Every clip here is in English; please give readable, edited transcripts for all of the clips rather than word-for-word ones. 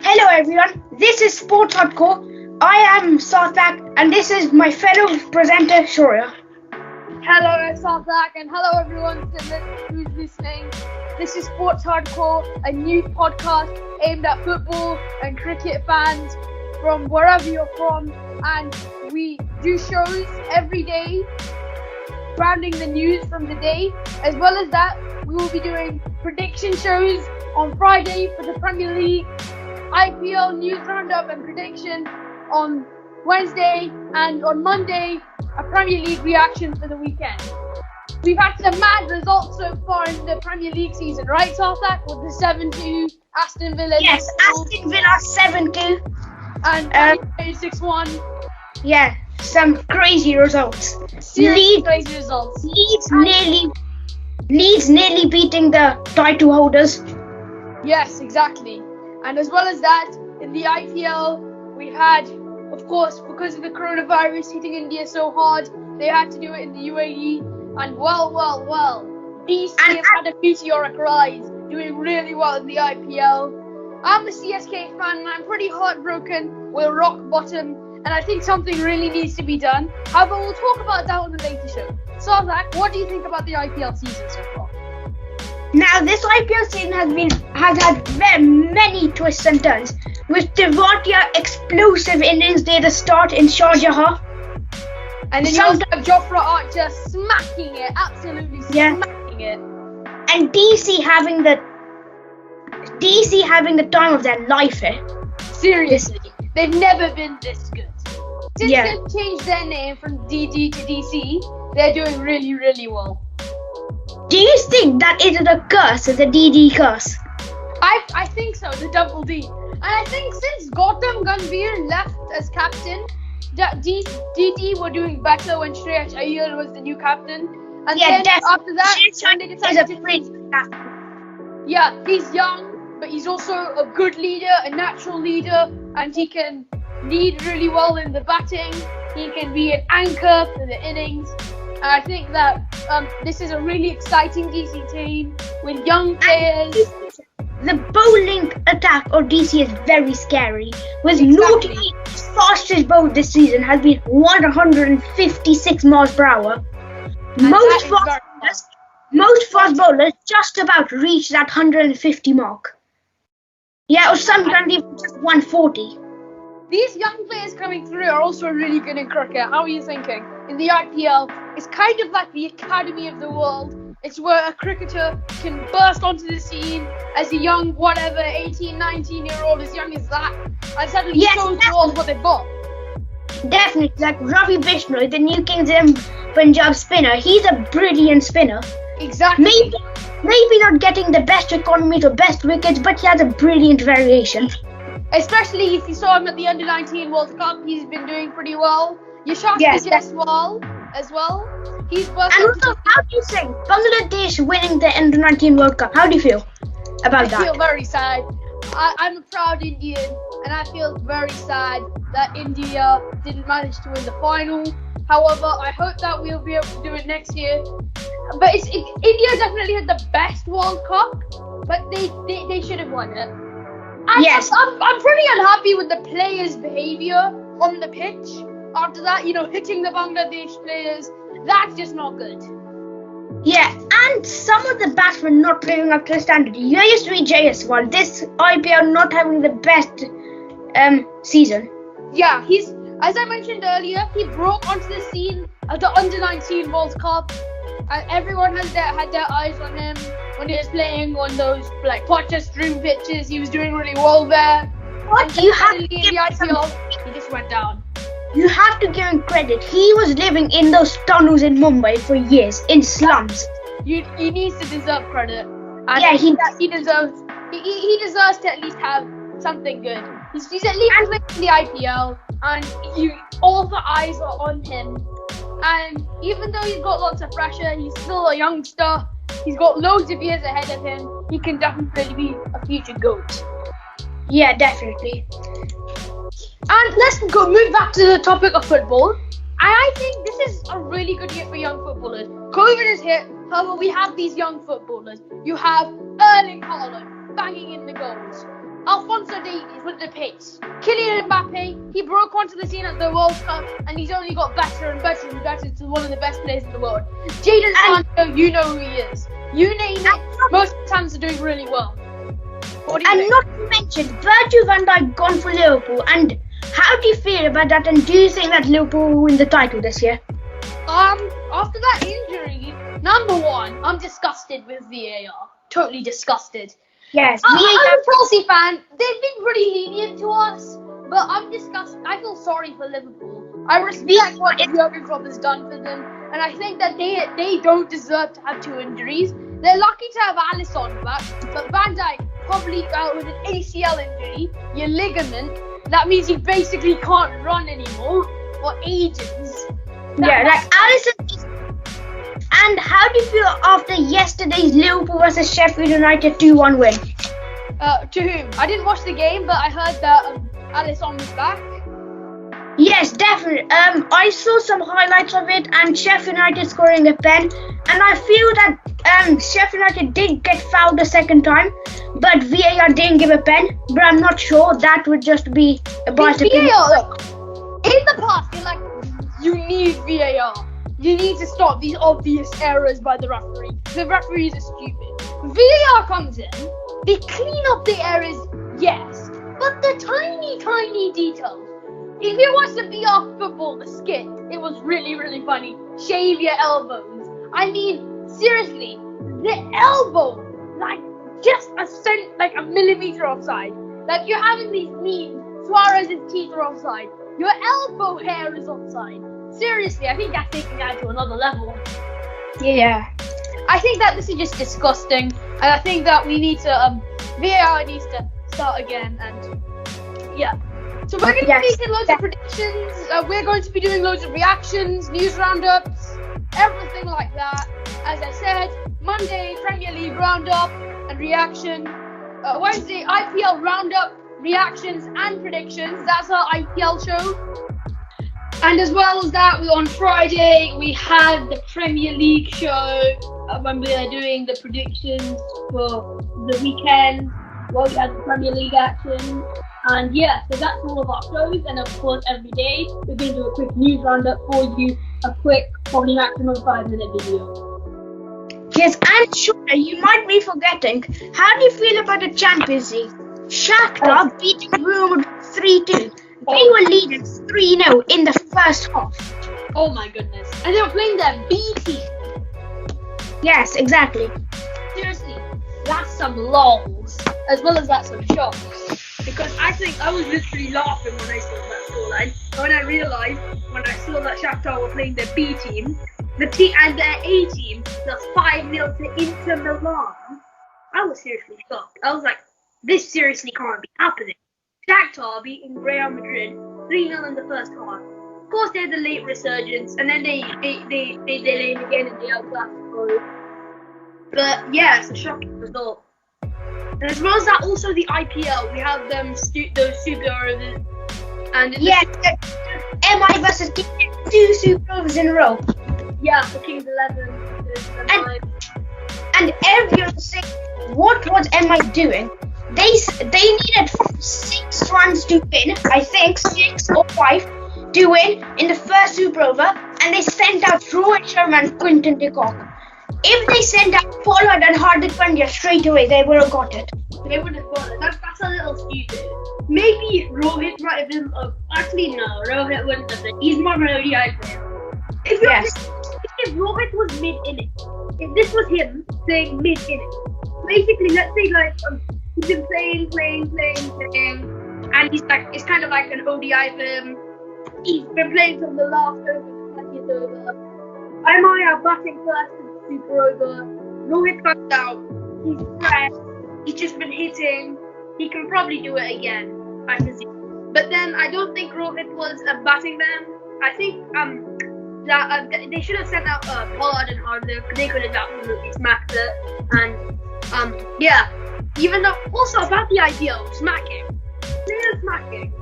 Hello everyone, this is Sports Hardcore. I am Sarthak and this is my fellow presenter Shoria. Hello, it's Sarthak, and hello everyone who's listening. This is Sports Hardcore, a new podcast aimed at football and cricket fans from wherever you're from, and we do shows every day surrounding the news from the day. As well as that, we will be doing prediction shows on Friday for the Premier League, IPL news roundup and prediction on Wednesday, and on Monday, a Premier League reaction for the weekend. We've had some mad results so far in the Premier League season, right, Sarthak? With the 7-2 Aston Villa. Yes, Aston Villa 7-2 and 6-1. Yeah, some crazy results. Seriously crazy results. Leeds nearly beating the title holders. Yes, exactly. And as well as that, in the IPL, we had, of course, because of the coronavirus hitting India so hard, they had to do it in the UAE. And well, DC has had a meteoric rise, doing really well in the IPL. I'm a CSK fan and I'm pretty heartbroken. We're rock bottom and I think something really needs to be done. However, we'll talk about that on the later show. Sarthak, what do you think about the IPL season so far? Now, this IPL season has had very many twists and turns, with Tewatia explosive innings near the start in Sharjah. And then you also have Jofra Archer smacking it, absolutely smacking it. And DC having the time of their life here. Seriously, they've never been this good. Since they've changed their name from DD to DC, they're doing really, really well. Do you think that is a curse, the DD curse? I think so, the double D. And I think since Gautam Gambhir left as captain, DD were doing better when Shreyas Iyer was the new captain. And then after that, they decided to he's young, but he's also a good leader, a natural leader, and he can lead really well in the batting. He can be an anchor for the innings. And I think that this is a really exciting DC team with young players. The bowling attack of DC is very scary. With Naughty, fastest bowl this season has been 156 miles per hour. Most fast bowlers just about reach that 150 mark. Yeah, or sometimes even just 140. These young players coming through are also really good in cricket. How are you thinking? In the IPL, it's kind of like the academy of the world. It's where a cricketer can burst onto the scene as a young, 18, 19-year-old, as young as that, and suddenly shows the world what they've got. Definitely, like Ravi Bishnoi, the new Kings Punjab spinner. He's a brilliant spinner. Exactly. Maybe not getting the best economies or best wickets, but he has a brilliant variation. Especially if you saw him at the Under-19 World Cup, he's been doing pretty well. Yashasvi Jaiswal as well. He's working. And also, how do you think Bangladesh winning the Under-19 World Cup? How do you feel about that? I feel very sad. I'm a proud Indian, and I feel very sad that India didn't manage to win the final. However, I hope that we'll be able to do it next year. But India definitely had the best World Cup, but they should have won it. Yes. I'm pretty unhappy with the players' behaviour on the pitch. After that, hitting the Bangladesh players, that's just not good. Yeah, and some of the batsmen not living up to the standard. Yashasvi Jaiswal, this IPL not having the best season. Yeah, as I mentioned earlier, he broke onto the scene at the Under-19 World Cup, and everyone had their eyes on him when he was playing on those Potter stream pitches. He was doing really well there. But you have to give the IPL, he just went down. You have to give him credit. He was living in those tunnels in Mumbai for years, in slums. He needs to deserve credit. And he deserves to at least have something good. He's at least playing in the IPL, and all the eyes are on him. And even though he's got lots of pressure, he's still a youngster. He's got loads of years ahead of him. He can definitely be a future GOAT. Yeah, definitely. And let's move back to the topic of football. I think this is a really good year for young footballers. COVID is hit, however, we have these young footballers. You have Erling Haaland banging in the goals. Alphonso Davies with the pace. Kylian Mbappe, he broke onto the scene at the World Cup and he's only got better and better and better to one of the best players in the world. Jadon Sancho, you know who he is. You name it, most fans are doing really well. What do you think? Not to mention, Virgil van Dijk gone for Liverpool. And how do you feel about that? And do you think that Liverpool will win the title this year? After that injury, number one, I'm disgusted with VAR. Totally disgusted. Yes, I'm a Chelsea fan. They've been pretty lenient to us, but I'm disgusted. I feel sorry for Liverpool. I respect what Jurgen Klopp has done for them, and I think that they don't deserve to have 2 injuries. They're lucky to have Alisson back, but Van Dijk probably out with an ACL injury, your ligament. That means he basically can't run anymore for ages. Alisson. And how do you feel after yesterday's Liverpool versus Sheffield United 2-1 win? To whom? I didn't watch the game, but I heard that Alisson was back. Yes, definitely. I saw some highlights of it, and Sheffield United scoring a pen. And I feel that Sheffield United did get fouled a second time, but VAR didn't give a pen. But I'm not sure. That would just be a biased opinion. Look, in the past, you're like, you need VAR. You need to stop these obvious errors by the referee. The referees are stupid. VAR comes in, they clean up the errors, yes, but the tiny, tiny details. If you watch the VR football, the skit, it was really, really funny. Shave your elbows. I mean, seriously, the elbow, like just a millimeter offside. Like you're having these memes, Suarez's teeth are offside. Your elbow hair is offside. Seriously, I think that's taking that to another level. Yeah. I think that this is just disgusting, and I think that we need to VAR needs to start again, and yeah. So we're going to be making loads of predictions. We're going to be doing loads of reactions, news roundups, everything like that. As I said, Monday Premier League roundup and reaction. Wednesday IPL roundup, reactions and predictions. That's our IPL show. And as well as that, on Friday, we had the Premier League show when we are doing the predictions for the weekend, where we had the Premier League action. And yeah, so that's all of our shows. And of course, every day, we're going to do a quick news roundup for you, a quick, probably maximum 5-minute video. Yes, and Shona, you might be forgetting, how do you feel about the Champions League? Shakhtar beating Real Madrid 3-2. They were leading 3-0 in the first half. Oh my goodness. And they were playing their B team. Yes, exactly. Seriously, that's some lols, as well as that's some shocks. Because I think I was literally laughing when I saw that scoreline. When I realised, when I saw that Shakhtar were playing their B team, the team and their A team, plus 5-0 to Inter Milan, I was seriously shocked. I was like, this seriously can't be happening. Shakhtar beating Real Madrid 3-0 in the first half. Of course, they had the late resurgence, and then they delayed again in the El Clasico. But yeah, it's a shocking result. And as well as that, also the IPL, we have those Super Overs. And MI versus King, 2 Super Overs in a row. Yeah, for Kings 11. And everyone saying, what was MI doing? They needed 6 runs to win, I think 6 or 5 to win in the first Super Over, and they sent out Rohit Sharma and Quinton de Kock. If they sent out Pollard and Hardik Pandya straight away, they would have got it. They would have got it. That's a little stupid. Maybe Rohit might have been. Actually, no, Rohit wouldn't have been. He's more of an ODI player. If Rohit was mid-inning, if this was him playing mid-inning, basically, let's say he's been playing, and he's like, it's kind of like an ODI for him. He's been playing from the last over to 20th over. I might have batting first in the Super Over. Rohit comes out. He's fresh. He's just been hitting. He can probably do it again, I presume. But then I don't think Rohit was batting them. I think that they should have sent out Pollard and Hardik. They could have absolutely smacked it. And yeah. Even though, also about the IPL, smacking. Player smacking.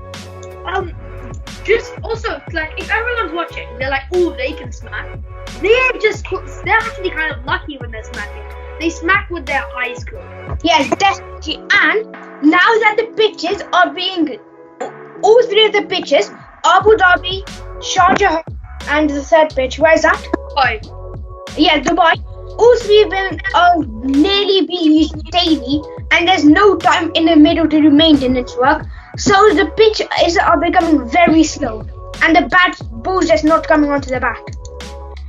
Just also, like, if everyone's watching, they're like, oh, they can smack. They're actually kind of lucky when they're smacking. they smack with their eyes closed. Yes, definitely. And now that the pitches are being, all three of the pitches, Abu Dhabi, Sharjah, and the third pitch, where is that? Why? Yeah, Dubai. All three of them are nearly being used daily, and there's no time in the middle to do maintenance work. So the pitch are becoming very slow, and the ball's just not coming onto the bat.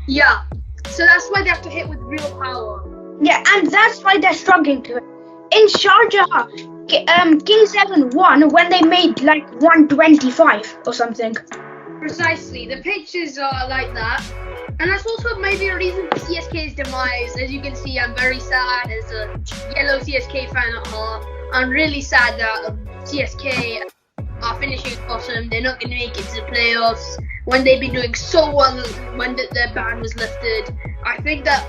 Yeah. So that's why they have to hit with real power. Yeah, and that's why they're struggling to it. In Sharjah, Kings 11 won when they made like 125 or something. Precisely. The pitches are like that. And that's also maybe a reason for CSK's demise. As you can see, I'm very sad as a yellow CSK fan at heart. I'm really sad that CSK are finishing bottom. They're not going to make it to the playoffs when they've been doing so well when their ban was lifted. I think that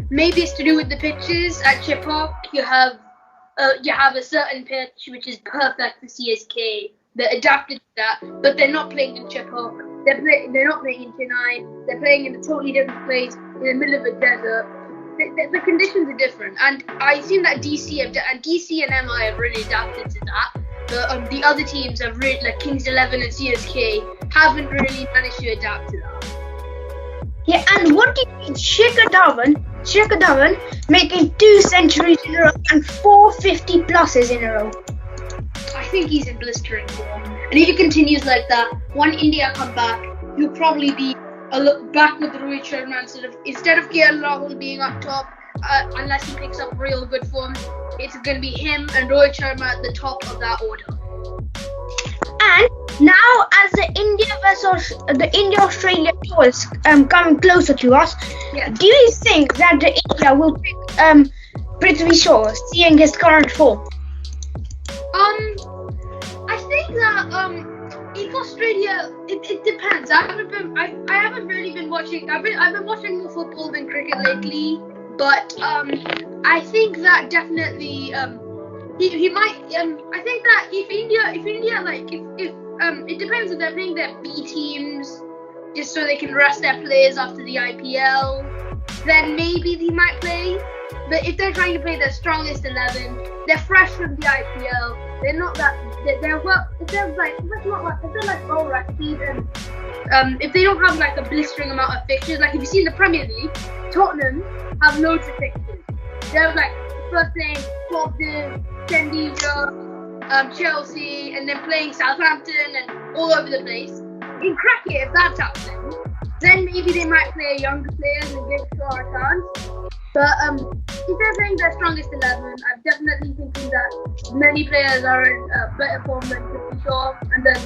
maybe it's to do with the pitches. At Chepauk, you have a certain pitch which is perfect for CSK. They're adapted to that, but they're not playing in Chepauk. They're not playing in Chennai. They're playing in a totally different place in the middle of a desert. The conditions are different, and I assume that DC and MI have really adapted to that. But the other teams have really, like Kings 11 and CSK, haven't really managed to adapt to that. Yeah, and what do you mean, Shikhar Dhawan making 2 centuries in a row and 450 pluses in a row? I think he's in blistering form, and if he continues like that, when India come back, he'll probably be back with Rohit Sharma instead of KL Rahul being up top. Unless he picks up real good form, it's going to be him and Rohit Sharma at the top of that order. And now, as the India-Australia tour is coming closer to us, do you think that the India will pick Prithvi Shaw, seeing his current form? I think that if Australia, it depends. I haven't really been watching. I've been watching more football than cricket lately, but I think that definitely he might. I think that if India like if it depends if they're playing their B teams just so they can rest their players after the IPL, then maybe he might play. But if they're trying to play their strongest 11, they're fresh from the IPL. They're not that. They're well. If they're like well rested, and if they don't have like a blistering amount of fixtures, like if you see in the Premier League, Tottenham have loads of fixtures. They're like first playing Tottenham, Chandigarh, Chelsea, and then playing Southampton and all over the place. In cricket, if that's happening, then maybe they might play younger players and give Shaw a chance. But if they're playing their strongest 11, I'm definitely thinking that many players are in better form than Prithvi Shaw, and then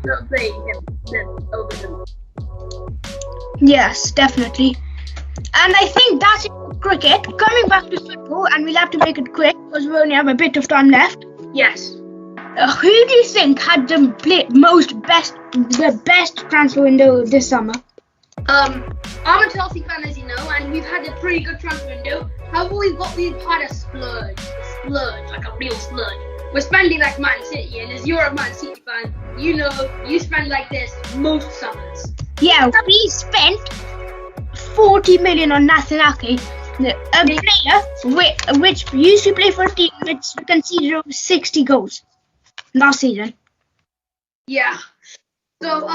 not playing him then over him. Yes, definitely. And I think that's it for cricket. Coming back to football, and we'll have to make it quick because we only have a bit of time left. Yes. Who do you think had the best transfer window this summer? I'm a Chelsea fan, as you know, and we've had a pretty good transfer window. However, we've had a splurge, like a real splurge. We're spending like Man City, and as you're a Man City fan, you know you spend like this most summers. Yeah, we spent 40 million on Nathan Ake, a player which used to play for a team which conceded over 60 goals last season. Yeah. So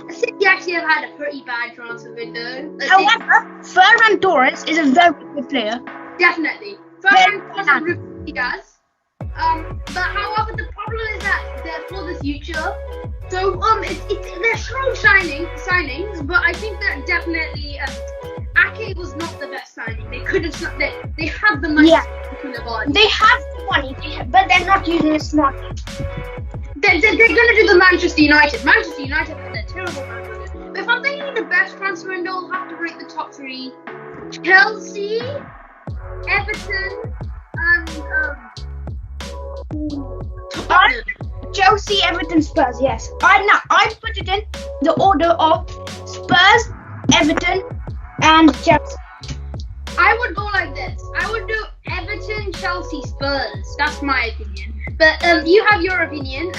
City actually have had a pretty bad transfer window. However, Ferran Torres is a very good player. Definitely. Ferran Torres and Ruben Dias. But however, the problem is that they're for the future. So they're strong signings, but I think that definitely Ake was not the best signing. They could have they have the money. Yeah. They have the money, but they're not using it smartly. They're going to do the Manchester United. Manchester United had a terrible transfer window. But if I'm thinking the best transfer window, I'll have to rate the top 3: Chelsea, Everton, and Tottenham. Chelsea, Everton, Spurs. Yes. I put it in the order of Spurs, Everton, and Chelsea. I would go like this. I would do Everton, Chelsea, Spurs. That's my opinion. But you have your opinion,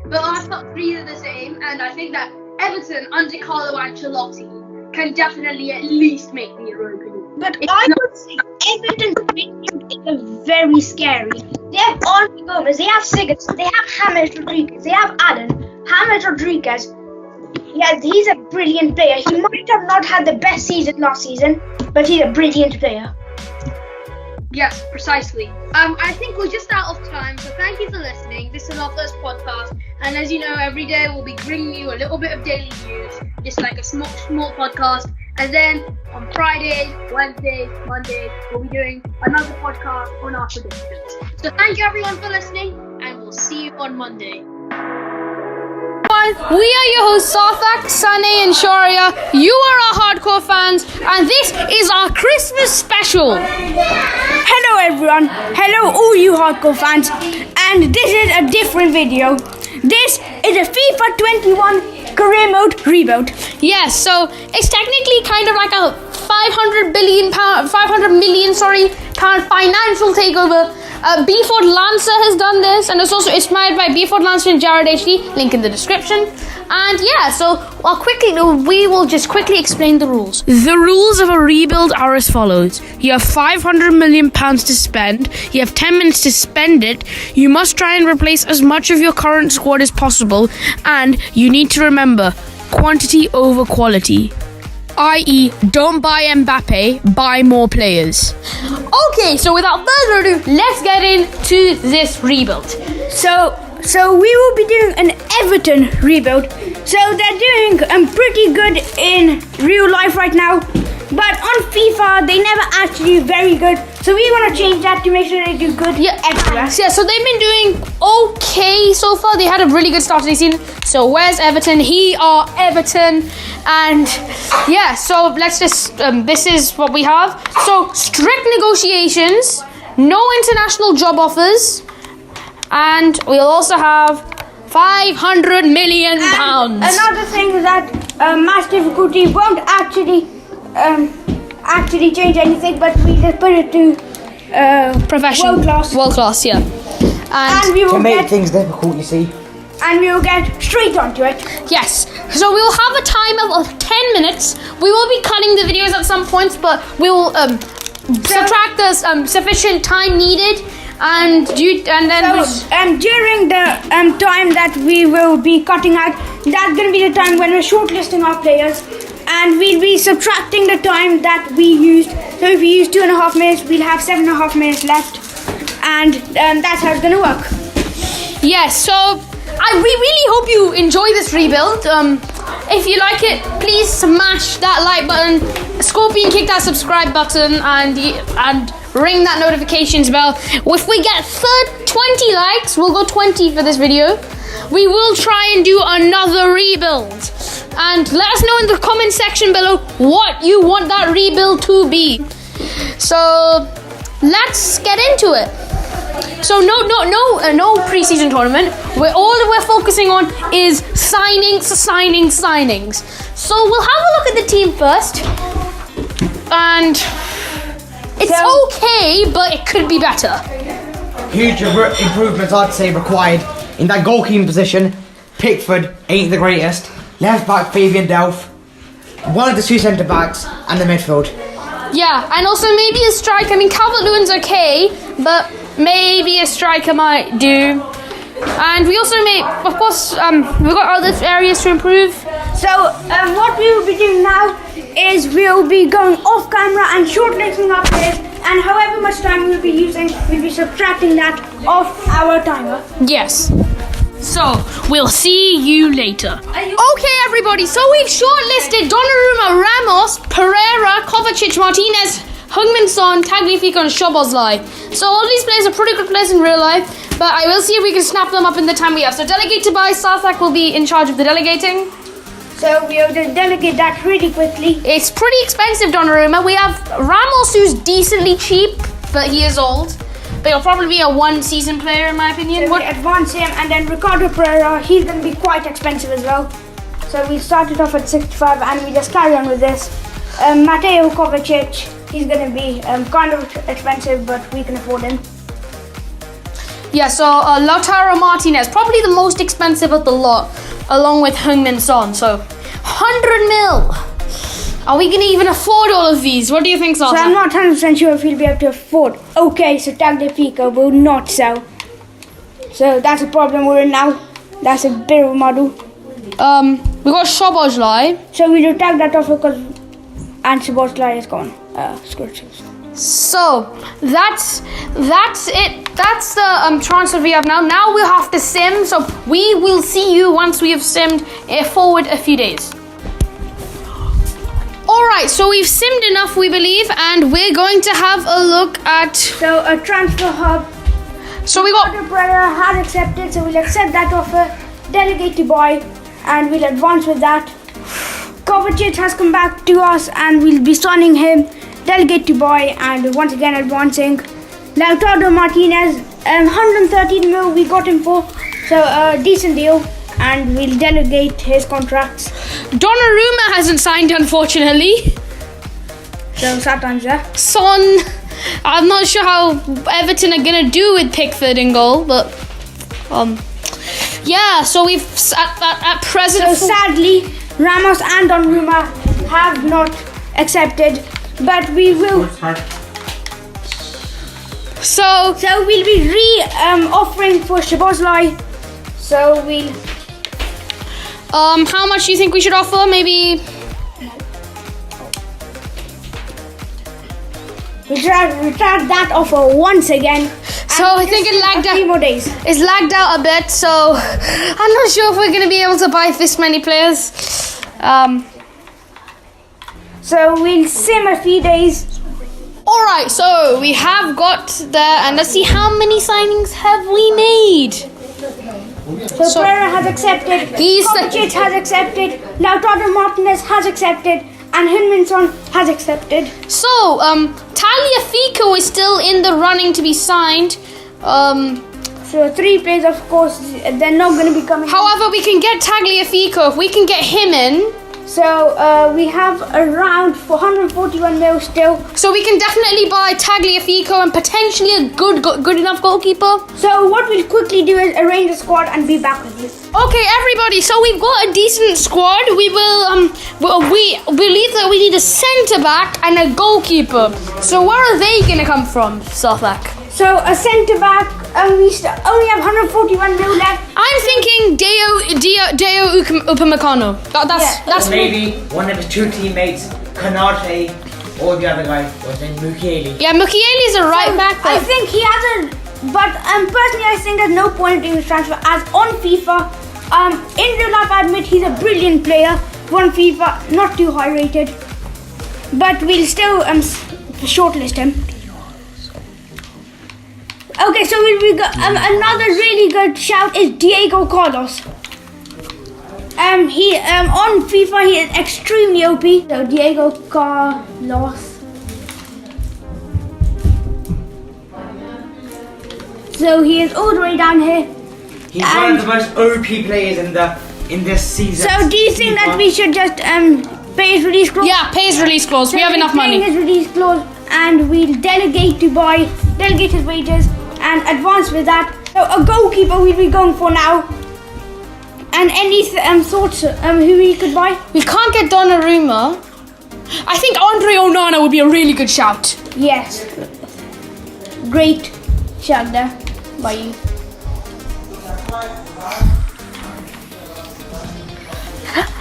but our top 3 are the same, and I think that Everton under Carlo Ancelotti can definitely at least make the Europa League. But I would say Everton's midfield is very scary. They have Andre Gomez, they have Sigurdsson, they have James Rodriguez, they have Allen. James Rodriguez, yeah, he's a brilliant player. He might have not had the best season last season, but he's a brilliant player. Yes, precisely. I think we're just out of time, so thank you for listening. This is our first podcast, and as you know, every day we'll be bringing you a little bit of daily news, just like a small podcast. And then on Friday, Wednesday, Monday, we'll be doing another podcast on our predictions. So thank you everyone for listening, and we'll see you on Monday. We are your hosts, Sarthak, Sunny, and Sharia. You are our hardcore fans, and this is our Christmas special. Hello everyone, hello all you hardcore fans, and this is a different video. This is a FIFA 21 career mode rebuild. Yes, so it's technically kind of like a 500 million pound financial takeover. Beeford Lancer has done this, and it's also inspired by Beeford Lancer and Jared HD, link in the description. And yeah, so we will just quickly explain the rules. The rules of a rebuild are as follows. You have £500 million to spend. You have 10 minutes to spend it. You must try and replace as much of your current squad as possible. And you need to remember, quantity over quality. I.e., don't buy Mbappe, buy more players. Okay, so without further ado, let's get into this rebuild. So we will be doing an Everton rebuild. So they're doing pretty good in real life right now, but on FIFA they never actually do very good. So we want to change that to make sure they do good everywhere. Yeah, so they've been doing okay so far. They had a really good start to the season. So where's Everton? Everton. And yeah, so let's just, this is what we have. So strict negotiations, no international job offers, and we'll also have £500 million. Another thing is that match difficulty won't actually change anything, but we just put it to professional, world class, yeah. And we will to make things difficult, you see. And we will get straight onto it. Yes. So we will have a time of 10 minutes. We will be cutting the videos at some points, but we will subtract the sufficient time needed. And during the time that we will be cutting out, that's going to be the time when we're shortlisting our players, and we'll be subtracting the time that we used. So if we use 2.5 minutes, we'll have 7.5 minutes left, and that's how it's going to work. Yes, so we really hope you enjoy this rebuild. If you like it, please smash that like button, scorpion kick that subscribe button, and ring that notifications bell. If we get 20 likes, we'll go 20 for this video. We will try and do another rebuild. And let us know in the comment section below what you want that rebuild to be. So let's get into it. So no preseason tournament. All we're focusing on is signings. So we'll have a look at the team first. And it's okay, but it could be better. Huge improvements, I'd say, required in that goalkeeping position. Pickford ain't the greatest. Left back Fabian Delph. One of the two centre backs and the midfield. Yeah, and also maybe a striker. I mean, Calvert-Lewin's okay, but maybe a striker might do. And we also of course, we've got other areas to improve. So what we will be doing now is we'll be going off camera and shortlisting our players, and however much time we'll be using, we'll be subtracting that off our timer. Yes. So we'll see you later. Okay, everybody. So we've shortlisted Donnarumma, Ramos, Pereira, Kovacic, Martinez, Heung-min Son, Tagliafico, and Szoboszlai. So all these players are pretty good players in real life, but I will see if we can snap them up in the time we have. So delegated by Sarthak will be in charge of the delegating. So we'll just delegate that really quickly. It's pretty expensive, Donnarumma. We have Ramos, who's decently cheap, but he is old. But he'll probably be a one-season player, in my opinion. So we advance him, and then Ricardo Pereira, he's going to be quite expensive as well. So we started off at 65, and we just carry on with this. Mateo Kovacic, he's going to be kind of expensive, but we can afford him. Yeah, so Lautaro Martinez, probably the most expensive of the lot, along with Heung-min Son. So 100 mil. Are we going to even afford all of these? What do you think, So Sasa? I'm not 100% sure if we'll be able to afford. Okay, so Tagliafico will not sell. So that's a problem we're in now. That's a bit of a muddle. We got Szoboszlai. So we will tag that off because Szoboszlai is gone. Scorches. So that's it. That's the transfer we have now. Now we'll have to sim. So we will see you once we have simmed forward a few days. Alright, so we've simmed enough, we believe, and we're going to have a look at. So a transfer hub. So we got. Brera has accepted, so we'll accept that offer, delegate to buy, and we'll advance with that. Kovacic has come back to us, and we'll be signing him, delegate to buy, and once again advancing. Lautaro Martinez, 113 mil we got him for, so a decent deal, and we'll delegate his contracts. Donnarumma hasn't signed, unfortunately. So Satan's there. Son, I'm not sure how Everton are gonna do with Pickford in goal, but yeah. So we've at present. So sadly, Ramos and Donnarumma have not accepted, but we will. So So we'll be offering for Szoboszlai. So we'll. how much do you think we should offer? Maybe. We tried that offer once again. So I think it lagged a few out. more days. It's lagged out a bit, so I'm not sure if we're gonna be able to buy this many players. So we'll sim a few days. All right, so we have got there, and let's see how many signings have we made. So Pereira has accepted. Kovacic has accepted. Lautaro Martinez has accepted. And Hünminson has accepted. So, Tagliafico is still in the running to be signed. So 3 players, of course, they're not going to be coming. However, we can get Tagliafico if we can get him in. So we have around 441 mil still. So we can definitely buy Tagliafico and potentially a good enough goalkeeper. So what we'll quickly do is arrange the squad and be back with you. Okay, everybody. So we've got a decent squad. We will we believe that we need a centre back and a goalkeeper. So where are they gonna come from, Southwark? So a centre back, we only have 141 mil left. I'm thinking Deo Upamecano. That's Maybe one of his 2 teammates, Kanate, or the other guy was named Mukiele. Yeah, Mukiele is a right back. I think he has but personally I think there's no point in doing his transfer as on FIFA. In real life I admit he's a brilliant player. On FIFA, not too high rated. But we'll still shortlist him. Okay, so we got another really good shout is Diego Carlos. He on FIFA he is extremely OP. So Diego Carlos. So he is all the way down here. He's one of the most OP players in this season. So do you think that we should just pay his release clause? Yeah, pay his release clause. We have enough money. Pay his release clause, and we'll delegate his wages and advance with that. So a goalkeeper we'll be going for now. And any thoughts who we could buy? We can't get Donnarumma. I think Andre Onana would be a really good shout. Yes. Great shout there by you.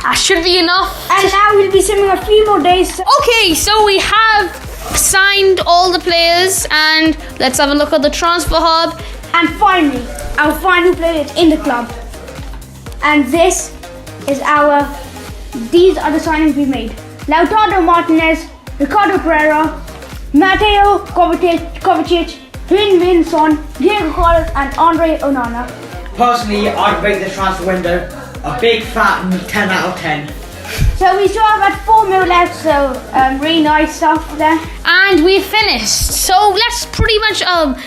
That should be enough. And now we'll be simming a few more days. Okay, so we have signed all the players, and let's have a look at the transfer hub. And finally, our final player is in the club. And these are the signings we made. Lautaro Martinez, Ricardo Pereira, Mateo Kovacic, Hünminson, Diego Carlos, and Andre Onana. Personally, I'd rate the transfer window a big fat 10 out of 10. So we still have about 4 mil left, so really nice stuff there. And we've finished. So let's pretty much,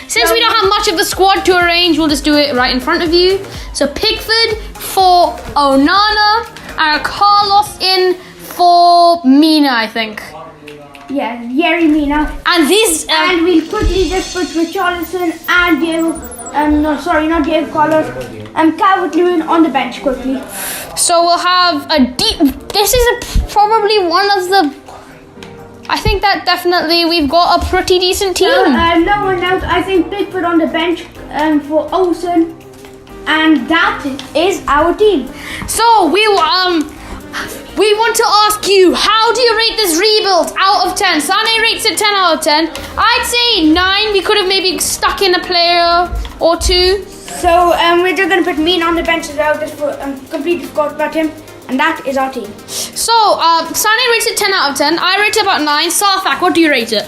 since we don't have much of the squad to arrange, we'll just do it right in front of you. So Pickford for Onana and Carlos in for Mina, I think. Yeah, Yerry Mina. And these, and we'll quickly just put Richarlison and Diego, not Diego Carlos, Calvert-Lewin on the bench quickly. so we'll have a deep, this is probably one of the I think that definitely we've got a pretty decent team. No one else. I think Pickford on the bench for Olsen, and that is our team. So we want to ask you, how do you rate this rebuild out of 10? Sane rates it 10 out of 10. I'd say 9. We could have maybe stuck in a player or two. So we're just gonna put Mean on the bench as well, just for completely forgot about him, and that is our team. So Sane rates it 10 out of 10. I rate it about 9. Sarthak, what do you rate it?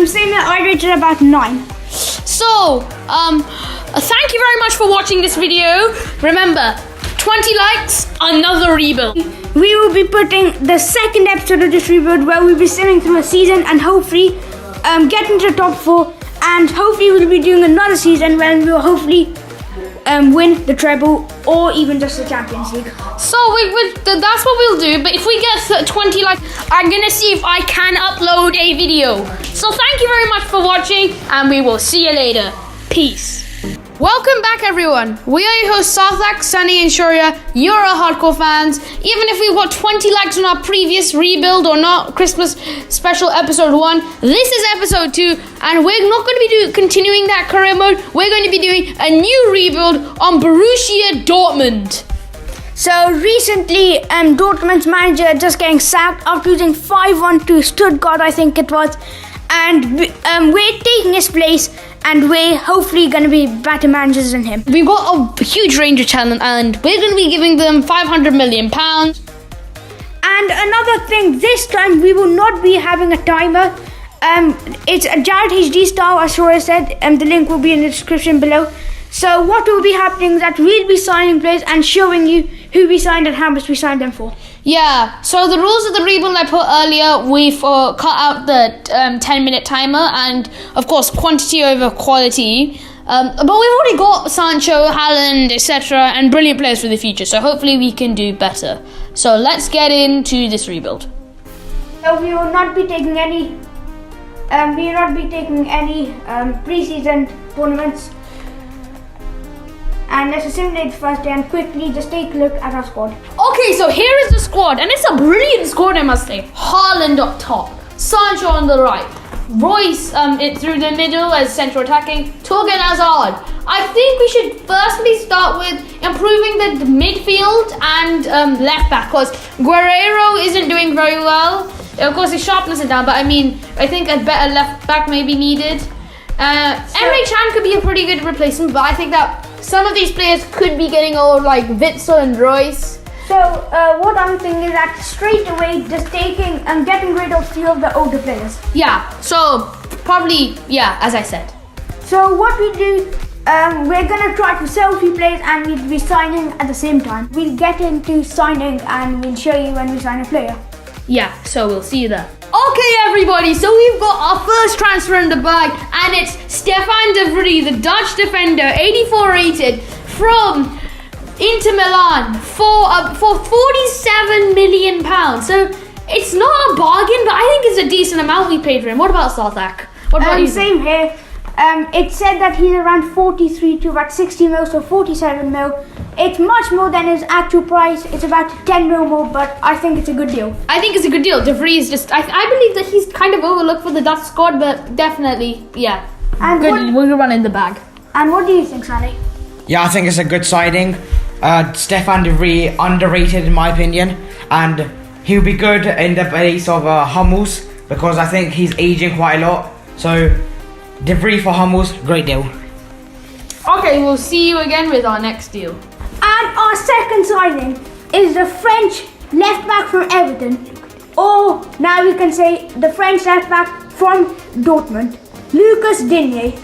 Same here. I rated about 9. So thank you very much for watching this video. Remember, 20 likes, another rebuild. We will be putting the second episode of this rebuild where we'll be sailing through a season and hopefully get into the top 4, and hopefully we'll be doing another season when we'll hopefully win the treble or even just the Champions League. So that's what we'll do. But if we get 20 likes, I'm gonna see if I can upload a video. So thank you very much for watching, and we will see you later. Peace. Welcome back, everyone. We are your hosts, Sarthak, Sunny, and Shoria. You're our hardcore fans. Even if we got 20 likes on our previous rebuild or not, Christmas special episode 1, this is episode 2, and we're not going to be continuing that career mode. We're going to be doing a new rebuild on Borussia Dortmund. So recently, Dortmund's manager just getting sacked after losing 5-1 to Stuttgart, I think it was, and we're taking his place. And we're hopefully going to be better managers than him. We've got a huge range of talent, and we're going to be giving them £500 million. And another thing, this time we will not be having a timer. It's a Jared HD style, as Shora said, and the link will be in the description below. So what will be happening is that we'll be signing players and showing you who we signed and how much we signed them for. Yeah, so the rules of the rebuild I put earlier, we've cut out the 10-minute timer, and of course quantity over quality. But we've already got Sancho, Haaland, etc. and brilliant players for the future, so hopefully we can do better. So let's get into this rebuild. So we will not be taking any pre-season tournaments. And let's assimilate the first day and quickly just take a look at our squad. Okay, so here is the squad, and it's a brilliant squad, I must say. Haaland up top, Sancho on the right, Royce it through the middle as central attacking, Torgan Hazard. I think we should firstly start with improving the midfield and left back, because Guerrero isn't doing very well. Of course, his sharpness is down, but I think a better left back may be needed. Emre Can could be a pretty good replacement, but I think that some of these players could be getting old, like Witsel and Royce. So what I'm thinking is that straight away just taking and getting rid of a few of the older players. Yeah, so probably, yeah, as I said. So what we do, we're gonna try to sell a few players and we'll be signing at the same time. We'll get into signing and we'll show you when we sign a player. Yeah, so we'll see you there. Okay, everybody, so we've got our first transfer in the bag, and it's Stefan de Vrij, the Dutch defender, 84 rated, from Inter Milan for £47 million. So it's not a bargain, but I think it's a decent amount we paid for him. What about Sarthak? What about you? Same here. It said that he's around 43 to about 60 mil, so 47 mil. It's much more than his actual price. It's about 10 mil more, but I think it's a good deal. I think it's a good deal. De Vrij is just, I believe that he's kind of overlooked for the Dutch squad, but definitely, yeah. And good, we'll run in the bag. And what do you think, Sally? Yeah, I think it's a good signing. Stefan de Vrij, underrated in my opinion, and he'll be good in the place of Hummels, because I think he's aging quite a lot. So de Vrij for Hummels, great deal. Okay, we'll see you again with our next deal. And our second signing is the French left back from Everton, or now we can say the French left back from Dortmund, Lucas Digne.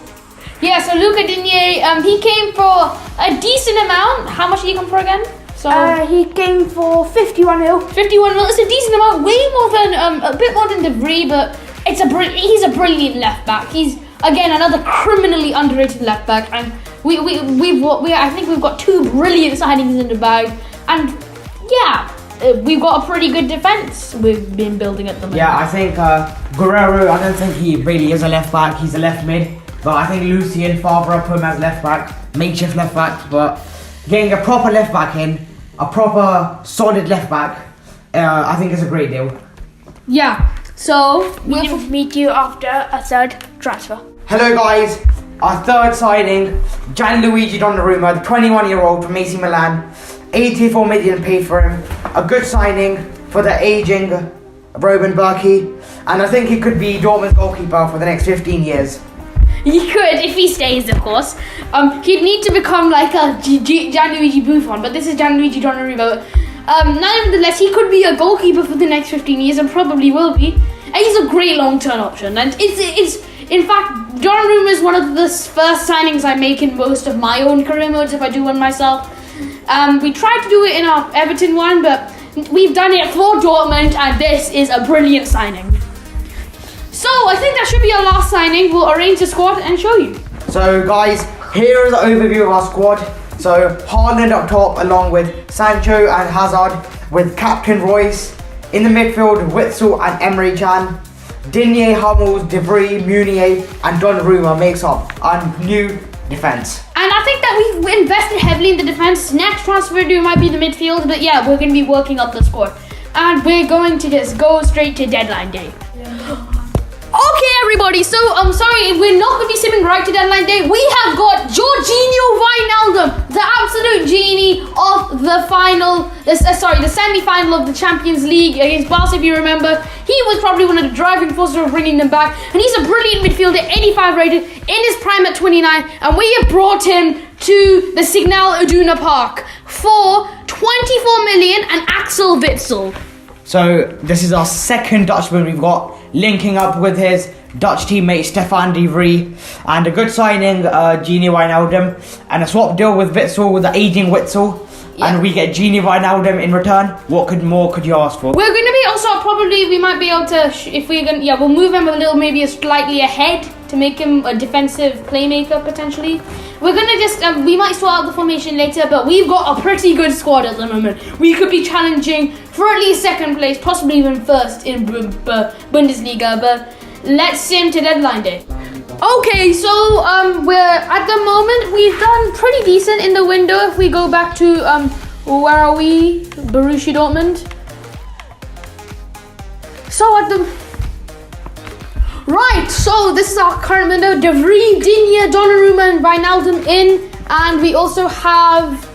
Yeah, so Lucas Digne, he came for a decent amount. How much did he come for again? So he came for 51 mil. 51 mil. It's a decent amount, way more than a bit more than De Vrij, but he's a brilliant left back. He's again another criminally underrated left back, and I think we've got two brilliant signings in the bag, and yeah, we've got a pretty good defense we've been building at the moment. Yeah, I think Guerrero, I don't think he really is a left back, he's a left mid, but I think Lucien Favre put him as left back, makeshift left back, but getting a proper left back in, a proper solid left back, I think is a great deal. Yeah, So we'll meet you after a third transfer. Hello guys, our third signing, Gianluigi Donnarumma, the 21-year-old from AC Milan. 84 million paid for him. A good signing for the aging Robin Berkey, and I think he could be Dortmund's goalkeeper for the next 15 years. He could, if he stays, of course. He'd need to become like a Gianluigi Buffon, but this is Gianluigi Donnarumma. Nonetheless, he could be a goalkeeper for the next 15 years, and probably will be. And he's a great long-term option, and it's in fact, Donnarumma is one of the first signings I make in most of my own career modes if I do one myself. We tried to do it in our Everton one, but we've done it for Dortmund, and this is a brilliant signing. So, I think that should be our last signing. We'll arrange the squad and show you. So guys, here is an overview of our squad. So Haaland up top along with Sancho and Hazard, with Captain Royce. In the midfield, Witsel and Emre Can. Digne, Hummels, De Vrij, Meunier and Donnarumma makes up our new defence. And I think that we've invested heavily in the defence. Next transfer due might be the midfield, but yeah, we're going to be working up the squad. And we're going to just go straight to deadline day. Okay, everybody, so I'm sorry, we're not going to be sipping right to deadline day. We have got Georginio Wijnaldum, the absolute genie of the the semi-final of the Champions League against Barca, if you remember. He was probably one of the driving forces of bringing them back, and he's a brilliant midfielder, 85 rated, in his prime at 29, and we have brought him to the Signal Iduna Park for 24 million and Axel Witsel. So this is our second Dutchman we've got, linking up with his Dutch teammate Stefan de Vrij, and a good signing, Gini Wijnaldum, and a swap deal with Witsel, with the aging Witsel, and we get Gini Wijnaldum in return. What more could you ask for? We're going to be also probably, we might be able to, we'll move him a little, maybe slightly ahead to make him a defensive playmaker potentially. We're going to just, we might sort out the formation later, but we've got a pretty good squad at the moment. We could be challenging for at least second place, possibly even first in Bundesliga, but let's sim to deadline day. Okay, so we're at the moment we've done pretty decent in the window. If we go back to where are we? Borussia Dortmund. So at the right, so this is our current window. De Vrij, Digne, Donnarumma, and Wijnaldum in, and we also have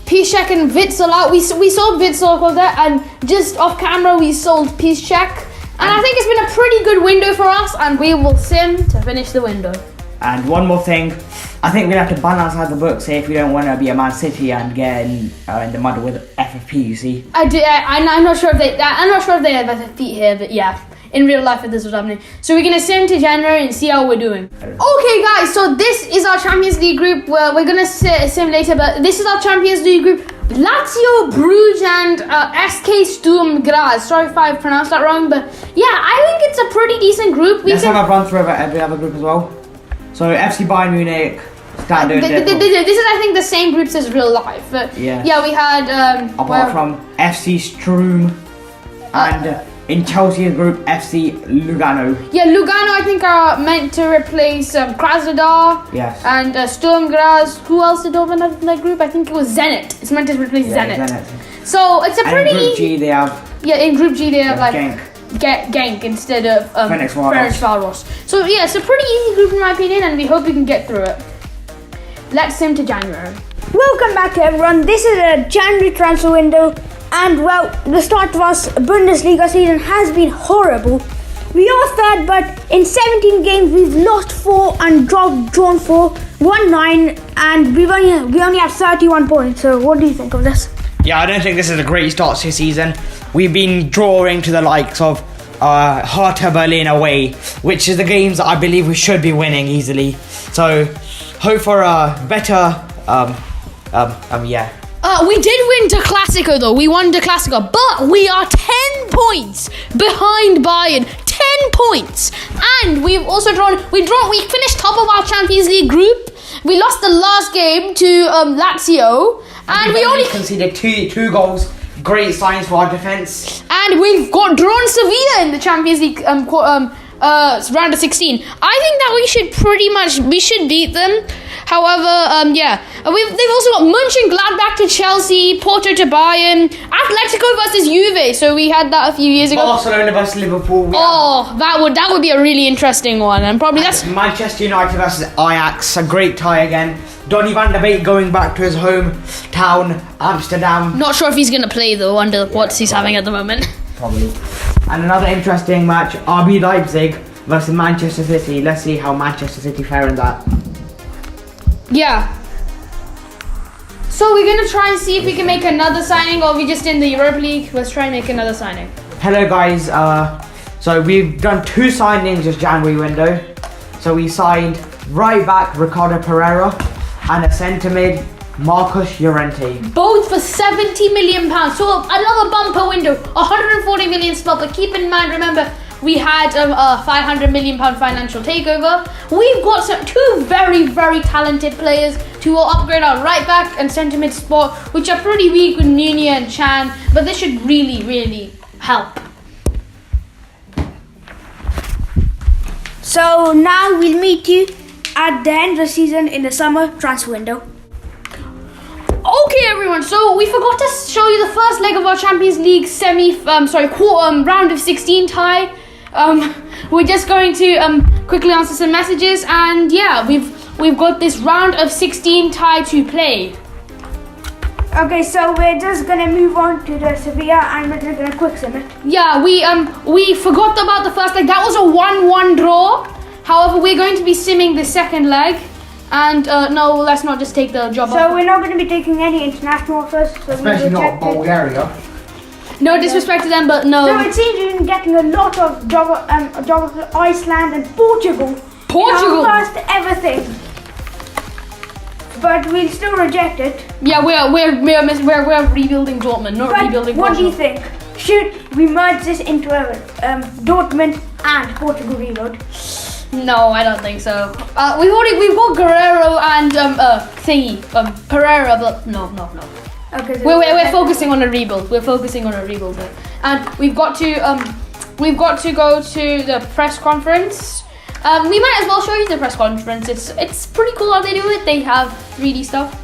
Piszczek and Witsel out. We sold Witsel for that, and just off camera we sold Piszczek. And I think it's been a pretty good window for us, and we will sim to finish the window. And one more thing, I think we're going to have to balance out the books here if we don't want to be a Man City and get in the mud with FFP, you see. I'm not sure if they have FFP here, but yeah. In real life, if this was happening. So we're going to sim to January and see how we're doing. Okay, guys, so this is our Champions League group. Well, we're going to sim later, but this is our Champions League group. Lazio, Bruges, and SK Sturm Graz. Sorry if I pronounced that wrong, but yeah, I think it's a pretty decent group. Let's have a run through every other group as well. So FC Bayern Munich, Standard. This is, I think, the same groups as real life. But yeah, we had apart from FC Sturm and in Chelsea's group, FC Lugano. Yeah, Lugano, I think, are meant to replace Krasnodar. Yes. And Sturm Graz. Who else did Dortmund have in that group? I think it was Zenit. It's meant to replace Zenit. So it's a pretty. And in Group G, they have. Yeah, in Group G, they have like Genk instead of Ferencvaros. So yeah, it's a pretty easy group in my opinion, and we hope we can get through it. Let's sim to January. Welcome back, everyone. This is a January transfer window. And well, the start of our Bundesliga season has been horrible. We are third, but in 17 games we've lost 4 and drawn 4, won 9, and we only have 31 points. So what do you think of this? Yeah, I don't think this is a great start to the season. We've been drawing to the likes of Hertha Berlin away, which is the games that I believe we should be winning easily. So hope for a better We did win the Clasico though. We won the Clasico, but we are 10 points behind Bayern. 10 points, and we've also drawn. We finished top of our Champions League group. We lost the last game to Lazio, and we only conceded two goals. Great signs for our defense. And we've got drawn Sevilla in the Champions League round of 16. I think that we should beat them. However, they've also got Mönchengladbach to Chelsea, Porto to Bayern, Atletico versus Juve. So we had that a few years ago. Barcelona versus Liverpool. That would be a really interesting one, and probably that's Manchester United versus Ajax, a great tie again. Donny van de Beek going back to his hometown, Amsterdam. not sure if he's gonna play though under what he's having at the moment. Probably. And another interesting match, RB Leipzig versus Manchester City. Let's see how Manchester City fare in that. Yeah. So we're gonna try and see if we can make another signing, or we just in the Europa League. Let's try and make another signing. Hello guys, so we've done 2 signings this January window. So we signed right back Ricardo Pereira and a centre mid Marcus Llorente. Both for £70 million. So another bumper window, 140 million spot. But keep in mind, remember, we had a £500 million financial takeover. We've got 2 very, very talented players to upgrade our right back and centre mid spot, which are pretty weak with Nunez and Chan. But this should really, really help. So now we'll meet you at the end of the season in the summer transfer window. Okay, everyone. So we forgot to show you the first leg of our Champions League round of 16 tie. We're just going to quickly answer some messages, and yeah, we've got this round of 16 tie to play. Okay, so we're just gonna move on to the Sevilla and we're just gonna quick sim it. Yeah, we forgot about the first leg. That was a 1-1 draw. However, we're going to be simming the second leg. And no, let's not just take the job off. So we're not going to be taking any international offers. So Especially not Bulgaria. No disrespect to them, but no. So it seems we've been getting a lot of job of Iceland and Portugal. Portugal. In our first ever thing. But we'll still reject it. Yeah, we're rebuilding Dortmund, not But rebuilding what do Portugal. you think? Should we merge this into a Dortmund and Portugal rebuild? No, I don't think so. We've got Guerrero and Pereira, but no. Okay. So We're focusing on a rebuild. We're focusing on a rebuild, and we've got to go to the press conference. We might as well show you the press conference. It's pretty cool how they do it. They have 3D stuff.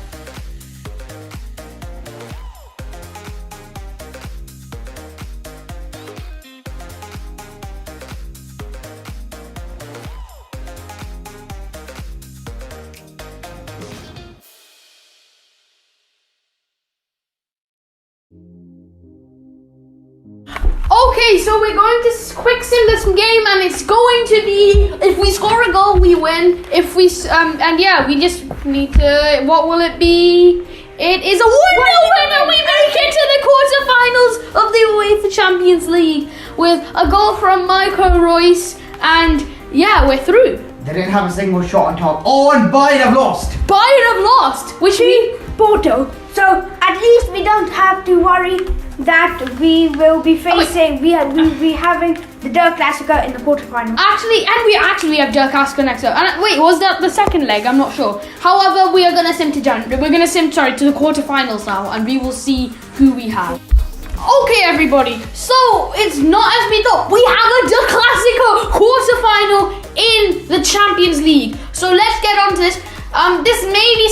Okay, so we're going to quick sim this game, and it's going to be, if we score a goal, we win. If we and yeah, we just need to. What will it be? It is a 1-0 win, and we make it to the quarterfinals of the UEFA Champions League with a goal from Marco Reus, and yeah, we're through. They didn't have a single shot on top. Oh, and Bayern have lost. Bayern have lost, which we Porto. So at least we don't have to worry that we will be facing. We'll be having the Der Klassiker in the quarterfinals. actually have Der Klassiker next up. And wait, was that the second leg? I'm not sure. However, we are gonna sim to to the quarterfinals now, and we will see who we have. Okay, everybody. So it's not as we thought. We have a Der Klassiker quarterfinal in the Champions League. So let's get on to this. This may be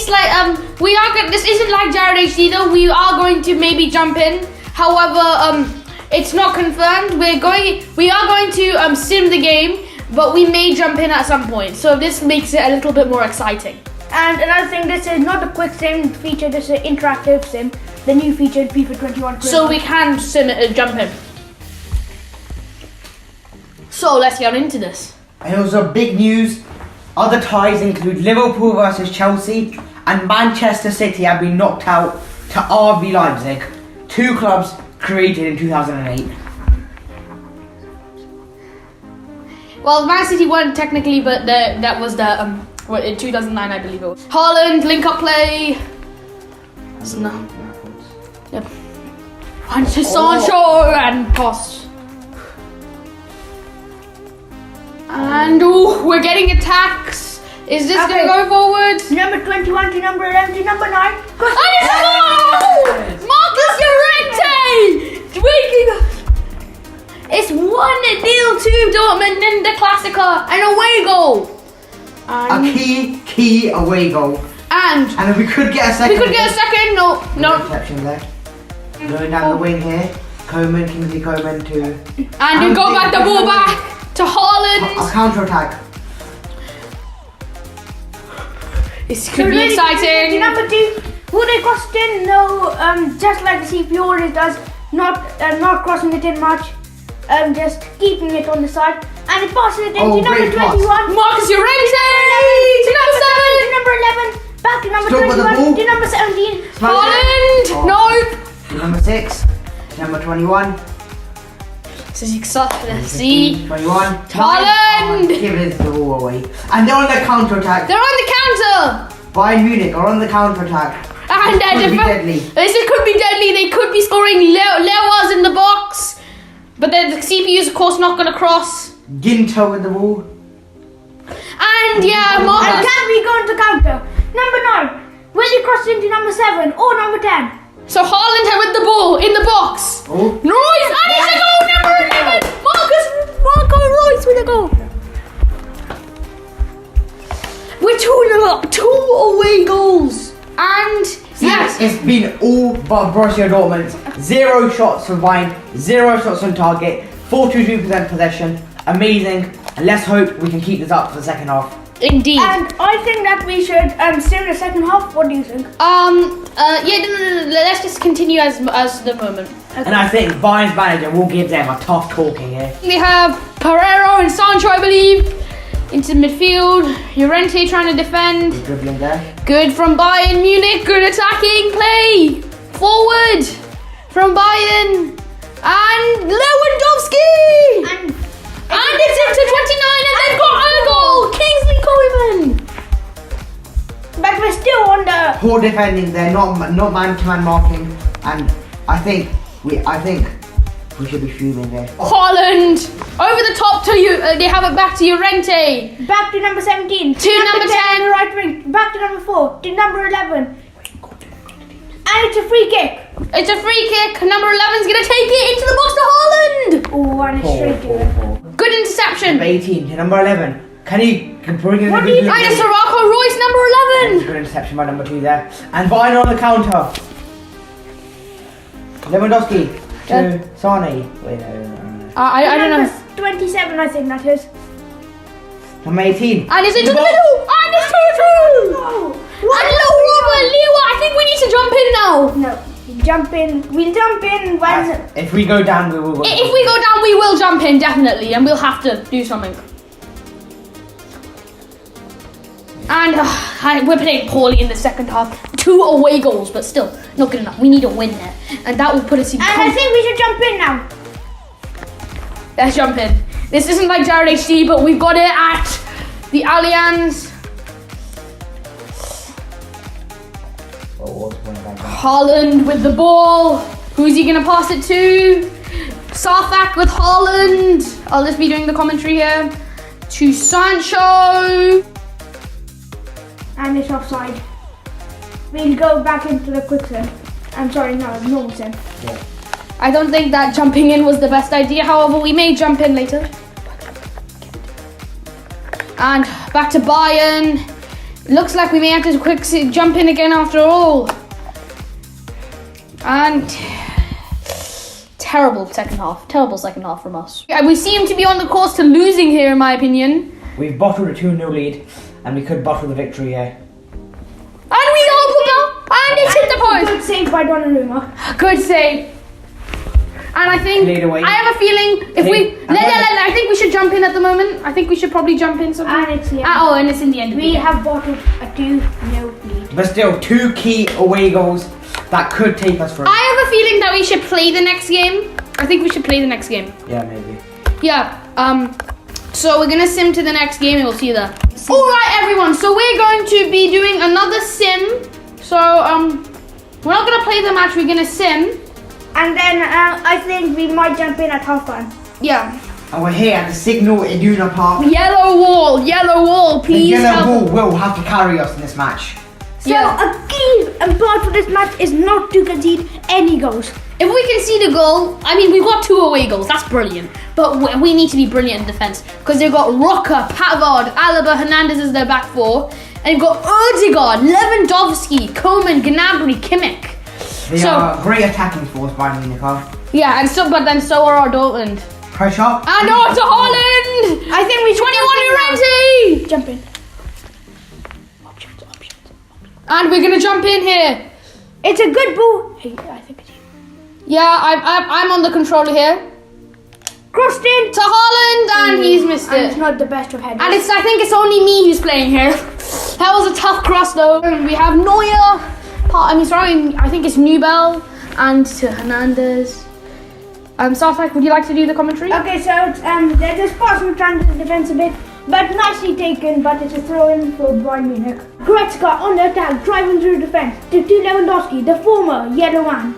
this isn't like Jared HD though. We are going to maybe jump in. However, it's not confirmed. We are going to sim the game, but we may jump in at some point. So this makes it a little bit more exciting. And another thing, this is not a quick sim feature. This is an interactive sim, the new feature in FIFA 21. So we can sim it and jump in. So let's get into this. And also big news. Other ties include Liverpool versus Chelsea and Manchester City have been knocked out to RB Leipzig, 2 clubs created in 2008. Well, Man City won technically, but that was in 2009, I believe it was. Haaland, link-up play. Yep. And to Sancho and Post. And we're getting attacks. Is this Okay. gonna go forward? Number 21 to number 11 to number 9. And it's a goal! Marcus Llorente! It's 1-0 it nil to Dortmund in the Klassiker, an away goal. A key away goal. And if we could get a second. No. Interception there. Going down the wing here. Kingsley Coman to. And you go back the ball back to A Haaland. counter attack. This could be exciting. Number 2, would they cross it in? No, just like the CP always does, not crossing it in much, just keeping it on the side, and it passes it into number great pass. 21. Marcus Llorente to number 7. To number 11, back to number Still with the 21, ball. to number 17. Haaland. Oh. Nope. To number 6. To number 21. So you see. 21. Haaland. Give it the ball away. And they're on the counter attack. They're on the counter. Bayern Munich are on the counter attack. And Could be deadly. This could be deadly. They could be scoring Lewas in the box. But then the CPU is of course not going to cross. Ginter with the ball. And yeah, And Marcus. can we go into counter? Number 9, will you cross it into number 7 or number 10? So Haaland with the ball in the box. Oh. Royce, and it's a goal, number 11. Marco Royce with a goal. We're 2 away goals. And yes, It's been all but Borussia Dortmund. 0 shots from Bayern, 0 shots on target, 42% possession. Amazing. And let's hope we can keep this up for the second half. indeed. And I think that we should stay in the second half. What do you think? No, let's just continue as the moment. And I think Bayern's manager will give them a tough talking here. We have Pereiro and Sancho, I believe, into midfield. Llorente trying to defend. Dribbling there. Good from Bayern Munich. Good attacking play. Forward from Bayern. And Lewandowski. And it's into 29 and they've got a goal. Kingsley Coman. But we're still on the. Poor defending there, not man-to-man marking, and I think we should be fuming there. Haaland over the top to you. They have it back to Llorente. Back to number 17. To number 10. Right wing. Back to number 4. To number 11. And it's a free kick. It's a free kick. Number 11's gonna take it into the box to Haaland. Oh, and it's straight to it. Good interception. Number 18 to number 11. Can he bring in What a do you good And it's Sirocco Royce, number 11. Good interception by number 2 there. And Bayern on the counter. Lewandowski to Sane. Wait, no. I don't know. Number 27, I think that is. Number 18. And it's into the Ball. middle. And it's 2-2. And Robert Lewa, I think we need to jump in now. No. Jump in. We'll jump in when. If we go down, we will go. If we go down, we will jump in, definitely. And we'll have to do something. And we're playing poorly in the second half. 2 away goals, but still not good enough. We need a win there. And that will put us in And I think we should jump in now. Let's jump in. This isn't like Jared HD, but we've got it at the Allianz. Haaland with the ball. Who's he gonna pass it to? Sarthak with Haaland. I'll just be doing the commentary here. To Sancho. And it's offside. We'll go back into the quick sim. I'm sorry, no, normal sim. I don't think that jumping in was the best idea. However, we may jump in later. And back to Bayern. Looks like we may have to jump in again after all. And terrible second half from us. We seem to be on the course to losing here, in my opinion. We've bottled a 2-0 lead, and we could bottle the victory here. And we opened up, and it's hit the post. Good save by Donnarumma. Good save. And I think Played away. I have a feeling if I think we should jump in at the moment. I think we should probably jump in sometime. And it's the end. And it's in the end. We have bottled a 2-0 lead. But still, 2 key away goals that could take us through. I have a feeling that we should play the next game. I think we should play the next game. Yeah, maybe. Yeah. So we're gonna sim to the next game and we'll see you there. Alright everyone, so we're going to be doing another sim. So we're not gonna play the match, we're gonna sim. And then I think we might jump in at halftime. Yeah. And we're here at the Signal Iduna Park. Yellow wall, The please yellow help. ball will have to carry us in this match. So Yeah. a key important for this match is not to concede any goals. If we concede a goal, I mean, we've got 2 away goals. That's brilliant. But we need to be brilliant in defence because they've got Roca, Pavard, Alaba, Hernandez as their back 4. And you've got Odegaard, Lewandowski, Coman, Gnabry, Kimmich. They are great attacking force by Munich. Yeah, but then so are our Dortmund. Pressure. And on to Holland! I think we should 21 Llorente! jump in. And we're gonna jump in here. It's a good ball. Hey, I think it's you. Yeah, I'm on the controller here. Crossed in. To Holland, and he's missed And it's it. not the best of headers. And I think it's only me who's playing here. That was a tough cross though. We have Neuer. I think it's Nubel and to Hernandez. Starfak, would you like to do the commentary? Okay, so it's, they're just passing trying to defense a bit, but nicely taken. But it's a throw in for Bayern Munich. Goretzka on the attack, driving through defense to Lewandowski, the former yellow man.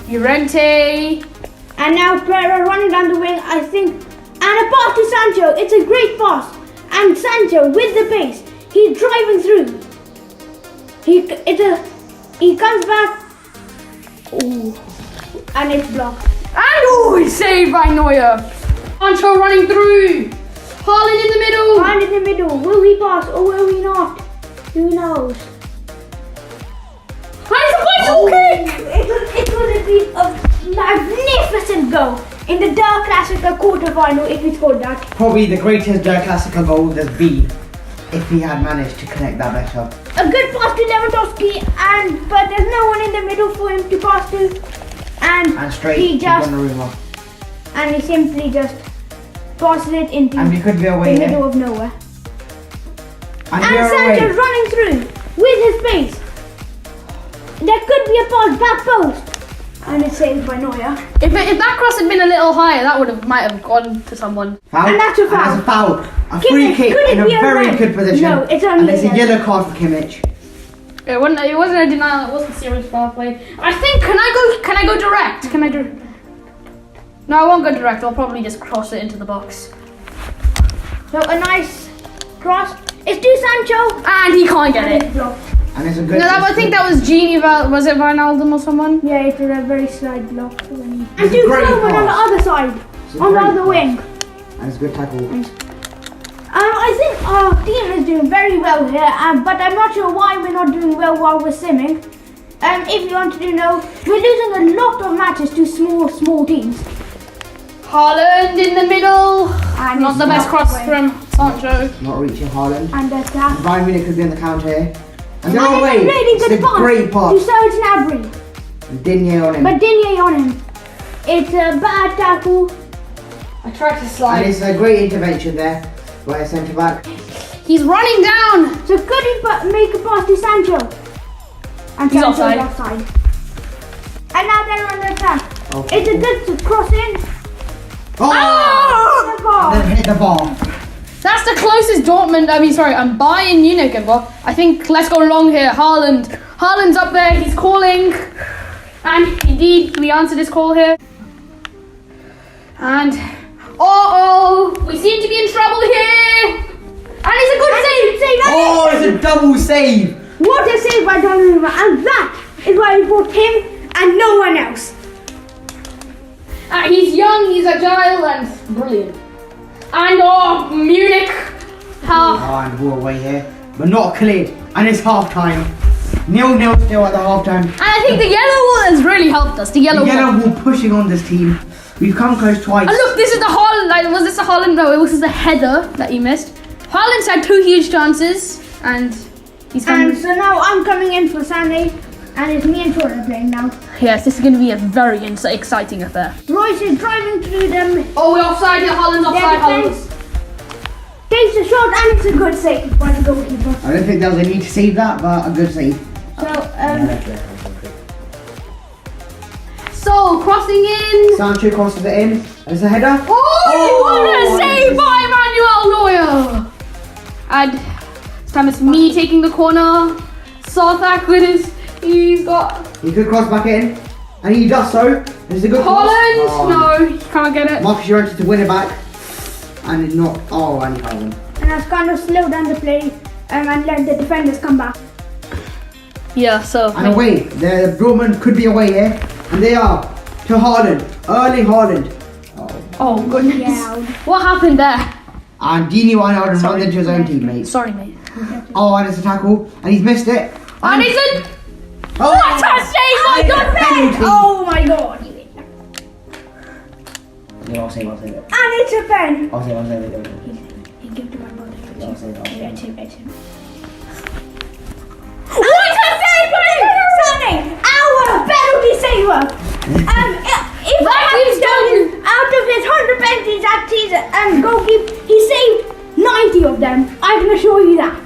Llorente. And now Pereira running down the wing, I think, and a pass to Sancho. It's a great pass, and Sancho with the pace, he's driving through. He comes back. Ooh, and it's blocked. And he's saved by Neuer. Sancho running through. Haaland in the middle. And in the middle, will he pass or will he not? Who knows? And it's a bicycle kick. It was a magnificent goal in the Der Klassiker quarterfinal if he scored that. Probably the greatest Der Klassiker goal there's been, if he had managed to connect that better. A good pass to Lewandowski, but there's no one in the middle for him to pass to. And straight he to just Donnarumma. and he simply just passes it into And we could be the away middle here. of nowhere. And And we are Sancho's away. running through with his pace. There could be a pass back post, and it's saved by Neuer. If that cross had been a little higher, that might have gone to someone. Foul. And that's a foul. And that's a foul. A Kimmich, free kick could it in a be a very red? good position. No, it's and only it's a a yellow card for Kimmich. It wasn't a denial. It wasn't serious foul play. I think. Can I go direct? Can I do? No, I won't go direct. I'll probably just cross it into the box. So a nice cross. It's to Sancho. And he can't get And it. it's blocked. And it's a good. No, I think that was Genie. Was it Wijnaldum or someone? Yeah, it was a very slight block. And It's to a great Coman on the pass. other side, It's a on the great other pass. wing. And it's a good tackle. I think our team is doing very well here, but I'm not sure why we're not doing well while we're simming. If you wanted to know, we're losing a lot of matches to small teams. Haaland in the middle. And Not it's the best blocked cross away. from Sancho. Not reaching Haaland. And that's that. Bayern Munich could be on the counter here. And they're And away. it's a really It's good a pass great to pass. Serge Gnabry, And Digne on him. but Digne on him. It's a bad tackle. I tried to And slide. it's a great intervention there by a centre back. He's running down. So could he make a pass to Sancho? And He's Sancho's offside. offside. And now they're on the attack. Okay. It's a good cross in. Oh! Oh my God. Then hit the ball. That's the closest Bayern Munich have got. I think let's go long here. Haaland's up there. He's calling. And indeed, we answered his call here. And we seem to be in trouble here. And it's a good save. Oh, it's a double save. What a save by Donnarumma, and that is why we bought him and no one else. He's young, he's agile, and brilliant. And Munich. And we're away here. But not cleared. And it's half time. 0-0 still at the half time. And I think the yellow wall has really helped us. The yellow The wall. yellow wall pushing on this team. We've come close twice. And look, this is the Haaland. Was this a Haaland? No, it was the header that he missed. Haaland's had 2 huge chances, and he's And coming. so now I'm coming in for Sunday, and it's me and Tora playing now. Yes, this is going to be a very exciting affair. Royce is driving through them. Oh, we're offside here. Haaland's Their defense takes a shot, and it's a good save by the goalkeeper. I don't think there was a need to save that, but a good save. So So, crossing in. Sancho crosses it in. There's a header. Oh, what a save by Manuel Neuer! And this time it's me taking the corner. Sarthak with he's got He could cross back in. And he does so. It's a good cross. Haaland. Oh. No, he can't get it. Marcus Llorente to win it back. And it's not. Oh, and Haaland. and I've kind of slowed down the play and let the defenders come back. Yeah, so. And away, the Dortmund could be away here, and they are to Haaland, Erling Haaland, Oh, goodness. Yeah. What happened there? and Dini Wijnaldum runs into his own teammates. Sorry, mate. Oh, and it's a tackle, and he's missed it. And it's a. Oh, What a save! My and a God, penalty. Oh my god. Yeah, I'll save it. And it's a pen. I'll save it. He gave to my brother. I'll save it. It's him. What a save by Sonny! Our penalty saver! If I have done out of his 100 penalties that he's goalkeeper, he saved 90 of them. I can assure you that.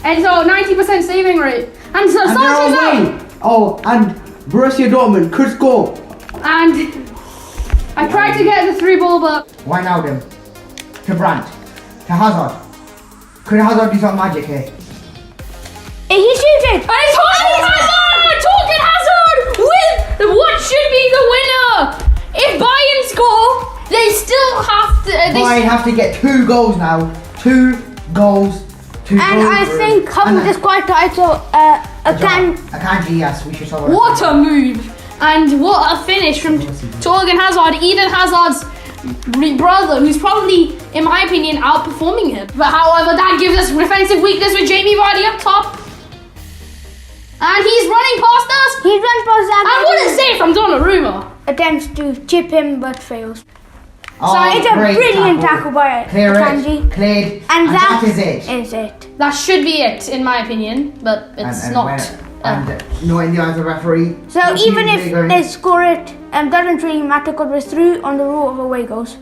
And so 90% saving rate. And so And Sancho's they're out. away. Oh, and Borussia Dortmund could score. And I tried to get the 3 ball, but Wijnaldum to Brandt to Hazard. Could Hazard do some magic here? He shoots it! and it's Torgan Hazard! Torgan Hazard with what should be the winner. If Bayern score, they still have to. Bayern have to get 2 goals now. 2 goals. And I think Hummels is quite tight, so Akanji, yes, we should solve it. What a move! And what a finish from Torgan Hazard, Eden Hazard's brother, who's probably, in my opinion, outperforming him. But however, that gives us defensive weakness with Jamie Vardy up top. And he's running past us. he runs past And what a save from Donnarumma. attempts to chip him but fails. Oh, So it's a great brilliant tackle by Clear Akanji. it, cleared, And that is it. Is it. That should be it, in my opinion, but it's And not. not in the eyes of the referee. So The even team if really going- they score it, doesn't really matter because we're through on the rule of away goals.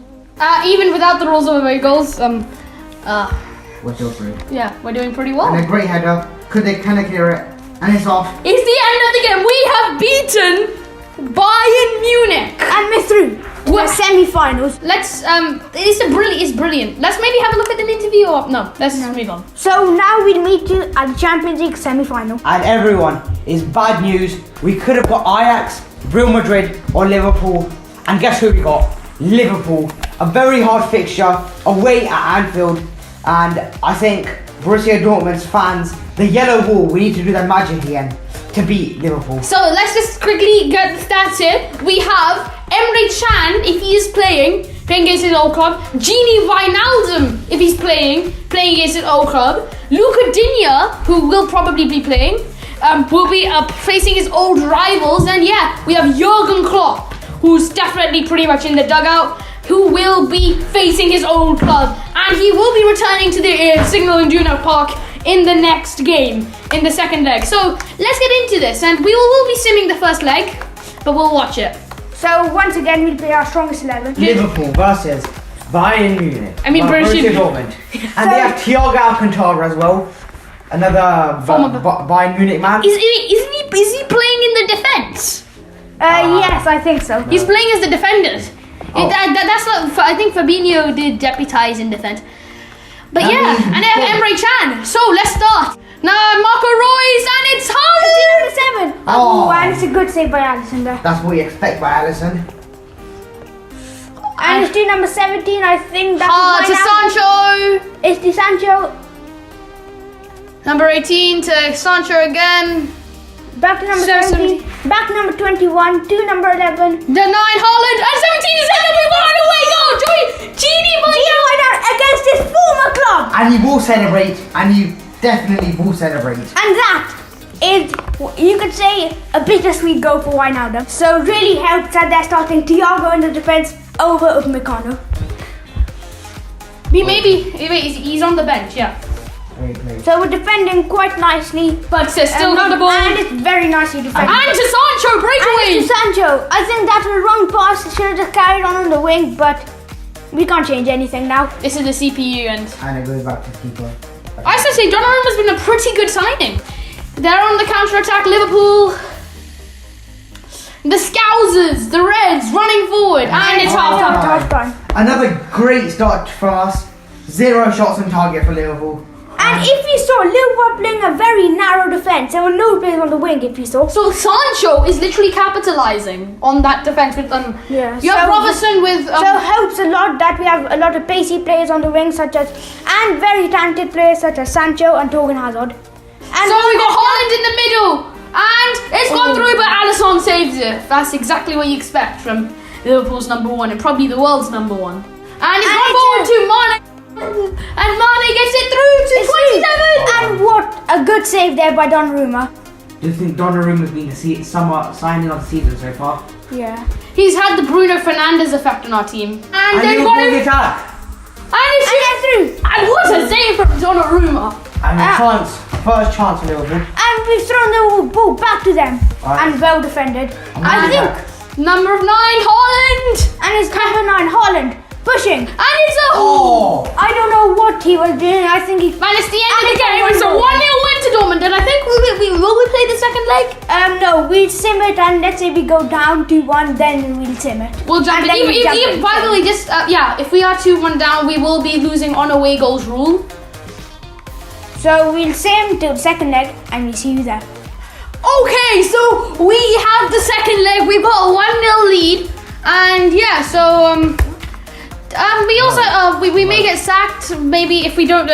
Even without the rules of away goals, we're still through. yeah, we're doing pretty well. And a great header. Can they clear it? And it's off. It's the end of the game. We have beaten Bayern Munich. And we're through. We're semi-finals. Let's it's brilliant. Let's maybe have a look at an interview or no. Let's move on. So now we meet you at the Champions League semi-final. And everyone, is bad news. We could have got Ajax, Real Madrid, or Liverpool. And guess who we got? Liverpool. A very hard fixture away at Anfield. And I think Borussia Dortmund's fans, the yellow wall, we need to do that magic again to beat Liverpool. So let's just quickly get the stats here. We have Emre Can, if he is playing against his old club. Gini Wijnaldum, if he's playing against his old club. Luca Digne, who will probably be playing, will be facing his old rivals. And yeah, we have Jurgen Klopp, who's definitely pretty much in the dugout, who will be facing his old club. And he will be returning to the Signal Iduna Park in the next game, in the second leg. So let's get into this, and we will be simming the first leg, but we'll watch it. So once again, we'll play our strongest 11. Liverpool versus Bayern Munich. I mean, Borussia Borussia Dortmund. And they have Thiago Alcantara as well. Another Former- Bayern Munich man. Is he playing in the defense? Yes, I think so. He's playing as the defenders. Oh. That's what I think Fabinho did deputize in defense. But That yeah, means- and they have Emre Can. So let's start. Now Marco Reus, and it's Haaland. 7. Oh. Oh, and it's a good save by Alisson there. That's what you expect by Alisson. And it's to number 17, I think that's To Sancho. It's to Sancho. Number 18 to Sancho again. Back to number So 17. Back to number 21. To number 11. The 9 Haaland, and 17 is in, and we won away goal. Gini Wijnaldum. Against his former club. And he will celebrate, and he definitely will celebrate. And that is, you could say, a bittersweet goal for Wijnaldum. So really helped that they're starting Thiago in the defense over Upamecano. He's on the bench, yeah. Great play. So we're defending quite nicely. But still got the ball. And it's very nicely defended. And to Sancho, And breakaway. to Sancho. I think that's a wrong pass. Should have just carried on the wing, but we can't change anything now. This is the CPU, and And it goes back to the keeper. I should say Donnarumma's been a pretty good signing. They're on the counter-attack, Liverpool. The Scousers, the Reds, running forward, and it's half-time. Half time. Another great start from us. 0 shots on target for Liverpool. And if you saw, Liverpool playing a very narrow defense. There were no players on the wing, if you saw. So Sancho is literally capitalizing on that defense with Yeah, You have so- Robertson with So it helps a lot that we have a lot of pacey players on the wing, and very talented players such as Sancho and Torgan Hazard. And so we got Haaland in the middle it. That's exactly what you expect from Liverpool's number one and probably the world's number one. And it's gone forward to Mane. And Mane gets it through to 27. And what a good save there by Donnarumma. Do you think Donnarumma's been somewhat signing of the season so far? Yeah. He's had the Bruno Fernandes effect on our team. And they've Liverpool got him. attack. And it's through. And what a save from Donnarumma. And first chance for Liverpool. And we've thrown the ball back to them. Alright. And well defended. I think number 9, Haaland. And it's number 9, Haaland, pushing. And it's a I don't know what he was doing. I think he. Man, it's the end of And the game. It's a 1-0 win to Dortmund, and I think will we play the second leg? No, we'll sim it, and let's say we go down 2-1, then we'll sim it. We'll jump And in. then we jump in. By the way, just if we are 2-1 down, we will be losing on away goals rule. So we'll sim till second leg, and we'll see you there. Okay, so we have the second leg. We've got a 1-0 lead, and yeah, so we also we may get sacked. Maybe if we don't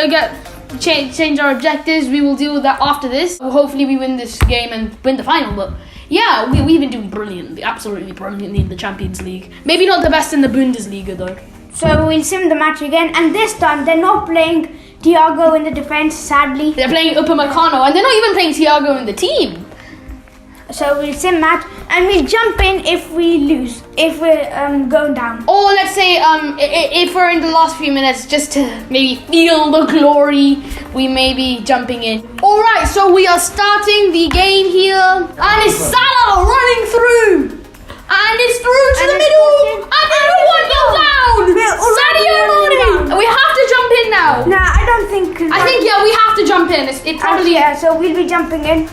change our objectives, we will deal with that after this. Hopefully, we win this game and win the final. But yeah, we've been doing brilliantly, absolutely brilliantly in the Champions League. Maybe not the best in the Bundesliga though. So we'll sim the match again, and this time they're not playing Thiago in the defense, sadly. They're playing Upamecano, and they're not even playing Thiago in the team. So we'll sim match, and we'll jump in if we lose, if we're going down. Or let's say if we're in the last few minutes, just to maybe feel the glory, we may be jumping in. Alright, so we are starting the game here. And it's Salah running through. And it's through to the middle. And then the 1-0 down. Sadio Mane. We have to jump in now. Nah, I don't think. I think, yeah, we have to jump in. It probably... Yeah, so we'll be jumping in.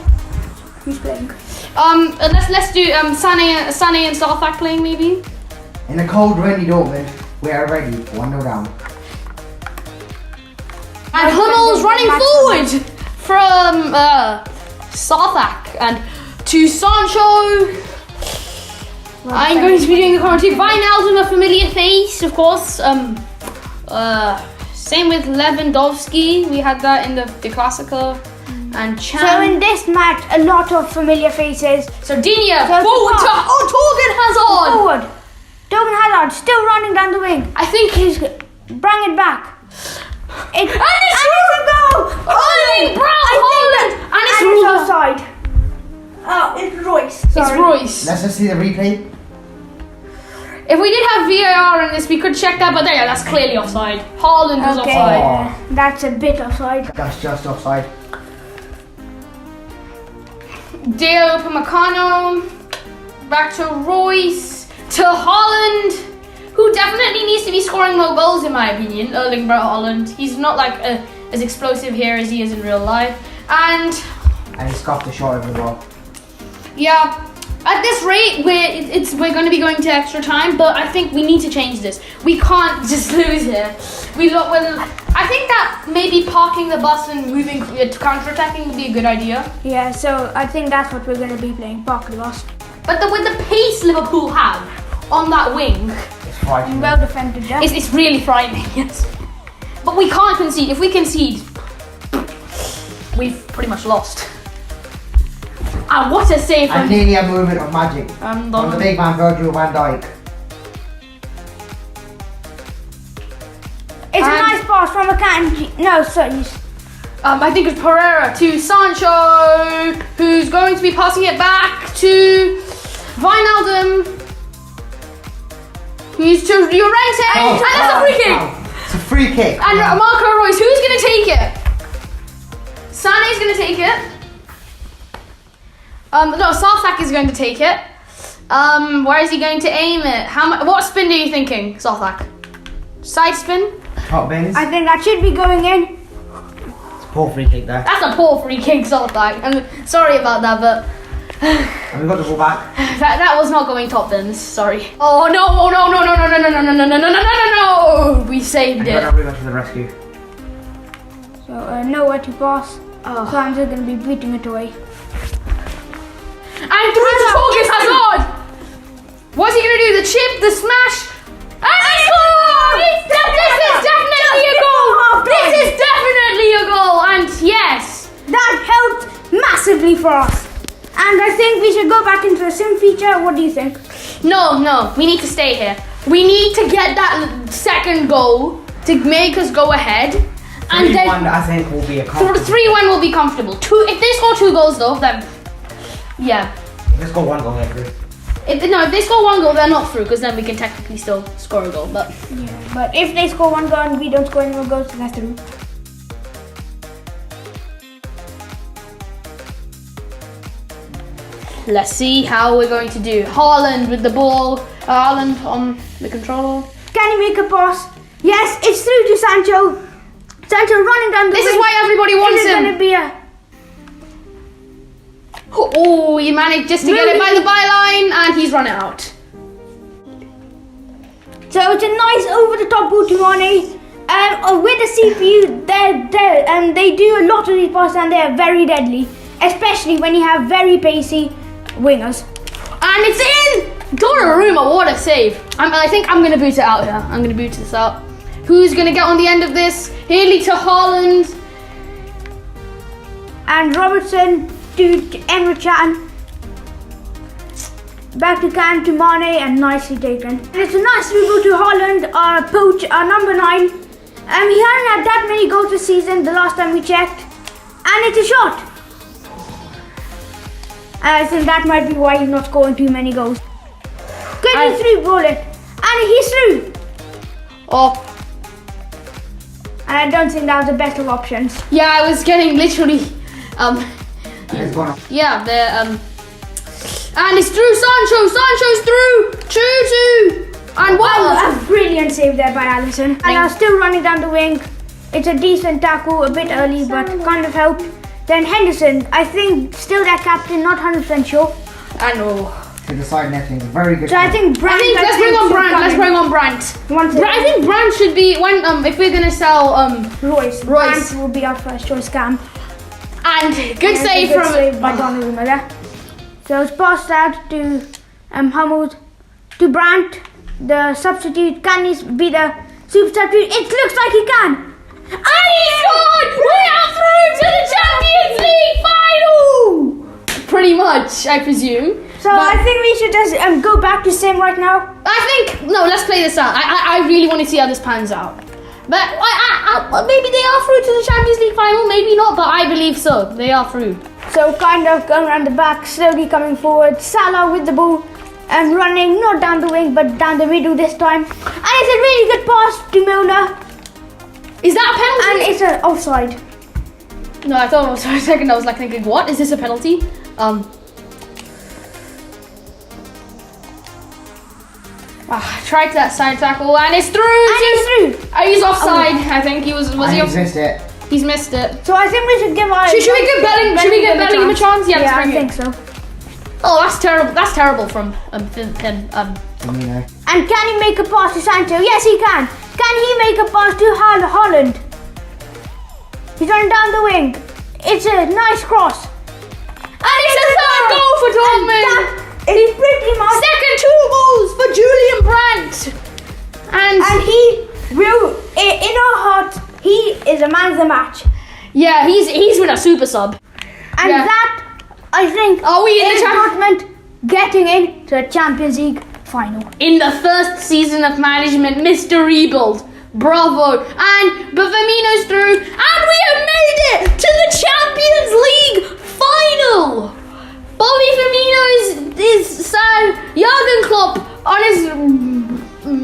Who's playing? Let's do Sané and Southak playing maybe. In a cold, rainy Dortmund, we are ready. 1-0 down. And Hummel's running forward from Southak and to Sancho. I'm going to be doing a commentary. Wijnaldum, a familiar face, of course. Same with Lewandowski. We had that in the Clasico. And Chan. So in this match, a lot of familiar faces. Sardinia, So forward to Torgan Hazard. Forward. Torgan Hazard still running down the wing. I think He's bring it back. And it's a goal. Erling Braut Haaland. And it's offside. Oh, it's Royce. It's Sorry. Royce. Let's just see the replay. If we did have VAR in this, we could check that, but there, that's clearly offside. Haaland is Okay, offside. that's a bit offside. That's just offside. Deo Upamecano, back to Royce, to Haaland, who definitely needs to be scoring more goals in my opinion. Erling Braut Haaland. He's not like as explosive here as he is in real life. And And he scuffed the shot as well. yeah, at this rate, we're going to be going to extra time, but I think we need to change this. We can't just lose here. I think that maybe parking the bus and moving counter-attacking would be a good idea. Yeah, so I think that's what we're going to be playing, Park the Bus. But with the pace Liverpool have on that wing, It's frightening. Well defended, yeah. it's really frightening, yes. But we can't concede. If we concede, we've pretty much lost. And what a save And from nearly a moment of magic from the big man Virgil van Dijk. It's a nice pass from Akanji. No, sorry. I think it's Pereira to Sancho, who's going to be passing it back to Wijnaldum, who's to Llorente, and that's a free kick. It's a free kick. And Marco Reus, who's going to take it? Sané's going to take it. No, Southak is going to take it. Where is he going to aim it? What spin are you thinking, Southak? Side spin? Top bins. I think that should be going in. It's a poor free kick there. That's a poor free kick, Southak. I'm sorry about that, but And we got the ball back. that was not going top bins. Sorry. Oh no! We saved And it. Donnarumma to the rescue. So, nowhere to pass. So I'm just going to be beating it away. And through to Torgan Hazard. What's he gonna do? The chip, the smash, and he scored! This is definitely a goal. This is definitely a goal. And yes, That helped massively for us. And I think we should go back into the sim feature. What do you think? No, we need to stay here. We need to get that second goal to make us go ahead. And 3-1, then I think, will be a comfortable. 3-1 will be comfortable. If they score 2 goals though, then yeah. Let's go 1 goal here, Chris. If they score 1 goal, they're not through because then we can technically still score a goal. But But if they score 1 goal and we don't score any more goals, that's through. let's see how we're going to do. Haaland with the ball. Haaland on the controller. Can he make a pass? Yes, it's through to Sancho. Sancho running down the This is wing. why everybody wants Is it him. gonna be a Oh, he managed just to get it by the byline and he's run out. So it's a nice over-the-top ball to Mane. With the CPU, they do a lot of these passes and they are very deadly, especially when you have very pacey wingers. And it's in! Donnarumma, what a save. I think I'm going to boot it out here. I'm going to boot this out. Who's going to get on the end of this? Haley to Haaland. And Robertson to Emre Can. Back to Can to Mane and nicely taken. And it's a nice dribble to Haaland, our number 9. He hadn't had that many goals this season the last time we checked. And it's a shot. I think that might be why he's not scoring too many goals. Good, he's through, ball it. And he's through. Oh, And I don't think that was the best of options. yeah, I was getting literally, It's gone. yeah, and it's through Sancho. Sancho's through. 2-2. And wow. A brilliant save there by Alisson. And now still running down the wing. It's a decent tackle, a bit early, but kind of helped. Then Henderson, I think still their captain, not 100% sure. I know. To the side netting. Very good. So I think Brandt. Let's bring on Brandt. Let's bring on Brandt. I think Brandt should be when if we're gonna sell Royce. Royce. Brandt will be our first choice scam. and good save Good from save by Donnarumma there. So it's passed out to Hamoud, to Brandt, the substitute. Can he be the super substitute? It looks like he can. And he scored! We are through to the Champions League final! Pretty much, I presume. So I think we should just go back to sim right now. No, let's play this out. I really want to see how this pans out. But maybe they are through to the Champions League final, maybe not, but I believe so. They are through. So kind of going around the back, slowly coming forward. Salah with the ball and running, not down the wing, but down the middle this time. And it's a really good pass to Milner. Is that a penalty? And it's an offside. No, I thought for a second I was like thinking, what? Is this a penalty? Tried that side tackle and it's through. And he's through. He's offside. I think he was he And he's off? missed it. He's missed it. So I think we should give our. Should we give Bellingham a chance? Yeah, let's I bring think it. so. Oh, that's terrible. That's terrible from Firmino. And can he make a pass to Sancho? Yes, he can. Can he make a pass to Haaland? He's running down the wing. It's a nice cross. And it's a third goal for Dortmund. It's pretty much. Second 2 goals for Julian Brandt. And he will, in our hearts, he is a man of the match. Yeah, he's been a super sub. And Yeah. that, I think, Are we in the is Champions Dortmund getting into the Champions League final. in the first season of management, Mr. Rebuild. Bravo. But Firmino's through. And we have made it to the Champions League final. Bobby Firmino is Sir Jurgen Klopp on his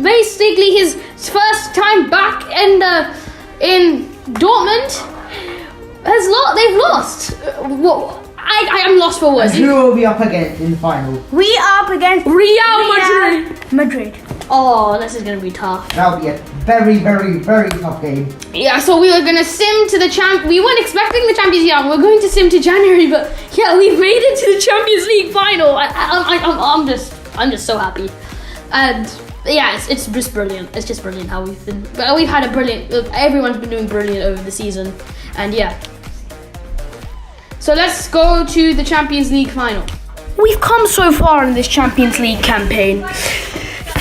basically his first time back in Dortmund. They've lost. I am lost for And words. who will be up against in the final? We are up against Real Madrid. Oh, this is gonna be tough. That'll be a very, very, very tough game. Yeah, so we were gonna sim to the We weren't expecting the Champions League. We were going to sim to January, but yeah, we've made it to the Champions League final. I'm just so happy, and yeah, it's just brilliant. It's just brilliant how we've had a brilliant. Everyone's been doing brilliant over the season, and yeah. So let's go to the Champions League final. We've come so far in this Champions League campaign.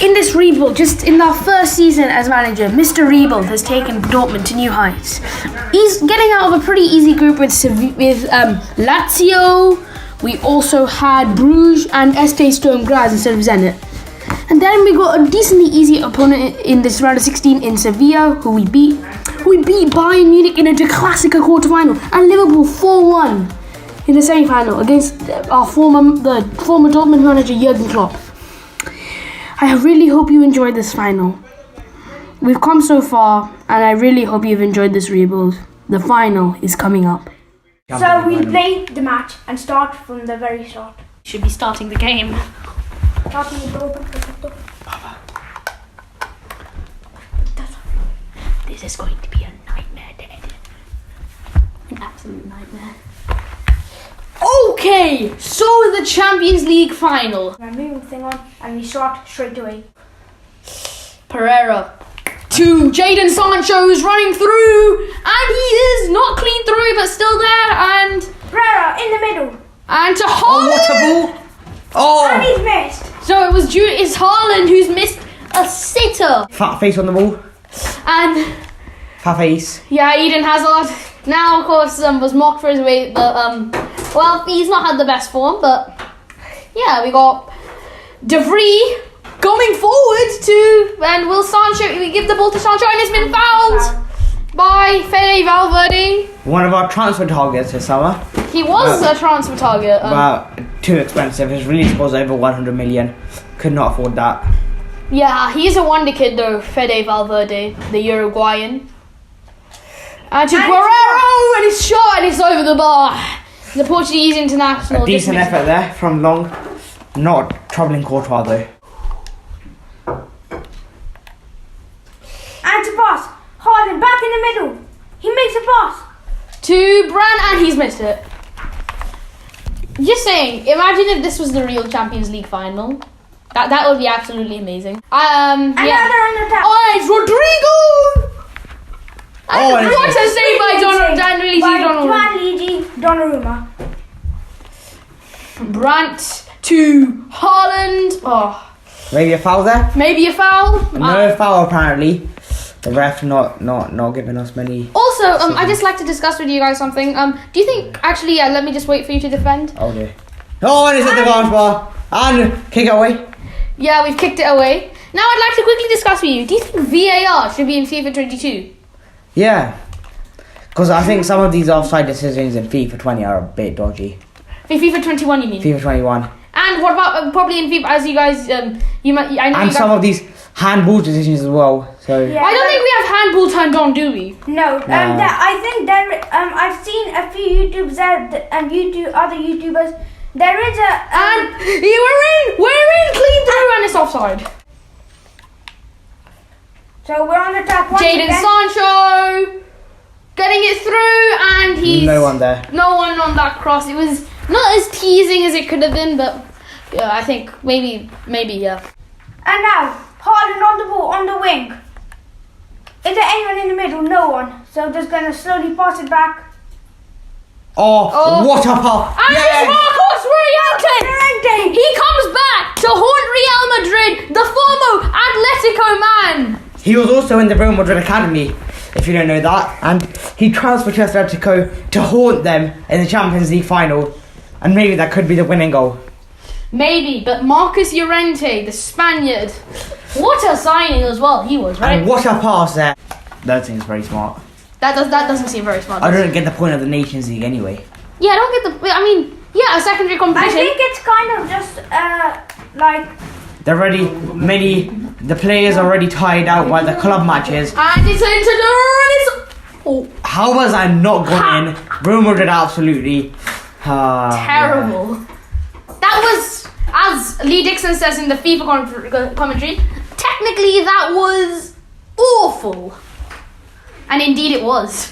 In this rebuild, just in our first season as manager, Mr. Rebuild has taken Dortmund to new heights. He's getting out of a pretty easy group with Lazio, We also had Bruges and SK Sturm Graz instead of Zenit. And then we got a decently easy opponent in this round of 16 in Sevilla, who we beat. We beat Bayern Munich in a De Clasica quarterfinal, and Liverpool 4-1 in the semi-final against the former Dortmund manager Jurgen Klopp. I really hope you enjoyed this final. We've come so far, and I really hope you've enjoyed this rebuild. The final is coming up. So we'll play the match and start from the very start. Should be starting the game. Starting with the open perfecto. This is going to be a nightmare day. An absolute nightmare. Okay, so the Champions League final. I'm moving the thing on and we start straight away. Pereira to Jadon Sancho, who's running through, and he is not clean through, but still there, and Pereira in the middle. to Oh, Haaland. what a ball! And Oh! he's missed. So it's Haaland who's missed a sitter, Fat face on the ball. and Fat face. yeah, Eden Hazard. Now, of course, was mocked for his weight, but well, he's not had the best form, but yeah, we got De Vrij going forward to, and will Sancho, we give the ball to Sancho, and it's been fouled by Fede Valverde. One of our transfer targets this summer. He was a transfer target. But too expensive. His release was over 100 million. Could not afford that. Yeah, he's a wonder kid though, Fede Valverde, the Uruguayan. And to Guerrero, and it's shot, and it's over the bar. The Portuguese international. A decent just effort there from Long. Not troubling Courtois though. And to pass. Haaland back in the middle. He makes a pass. to Brand, and he's missed it. Just saying, imagine if this was the real Champions League final. That would be absolutely amazing. Yeah. Another on the top. Oh, it's Rodrigo! Oh, and What a save by Gianluigi Donnarumma. Brandt to Haaland. Oh, Maybe a foul there? maybe a foul. No foul apparently. The ref not giving us many. Also, I'd just like to discuss with you guys something. Do you think, actually, let me just wait for you to defend. Oh dear. Oh, and it's at the advance bar. And kick it away. Yeah, we've kicked it away. Now I'd like to quickly discuss with you. Do you think VAR should be in FIFA 22? Yeah. Because I think some of these offside decisions in FIFA 20 are a bit dodgy. In FIFA 21, you mean? FIFA 21. And what about probably in FIFA, as you guys, you might, I know And you some guys, of these handball decisions as well. So Yeah. I don't think we have handball turned on, do we? No, No. I think there. I've seen a few YouTubers there, and other YouTubers. There is a. And we're in clean through, and it's offside. So we're on the top one. Jadon Sancho getting it through, and he's no one there. no one on that cross. It was not as teasing as it could have been, but yeah, I think maybe yeah. And now Haaland on the ball on the wing. Is there anyone in the middle? No one. So just gonna slowly pass it back. Oh, what a pass! And it's Marcos Llorente! He comes back to haunt Real Madrid, the former Atletico man. He was also in the Real Madrid academy, if you don't know that, and he transferred to Atletico to haunt them in the Champions League final, and maybe that could be the winning goal. Maybe, but Marcos Llorente, the Spaniard, what a signing as well he was, right? And what a pass there! That seems very smart. That doesn't seem very smart. I don't get the point of the Nations League anyway. Yeah, I don't get the. I mean, yeah, a secondary I competition. think it's kind of just like. They're already the players are already tied out by the club matches. And it's into the. Oh, How was I not going in? Real Madrid absolutely terrible. That was, as Lee Dixon says in the FIFA commentary, technically that was awful. And indeed it was.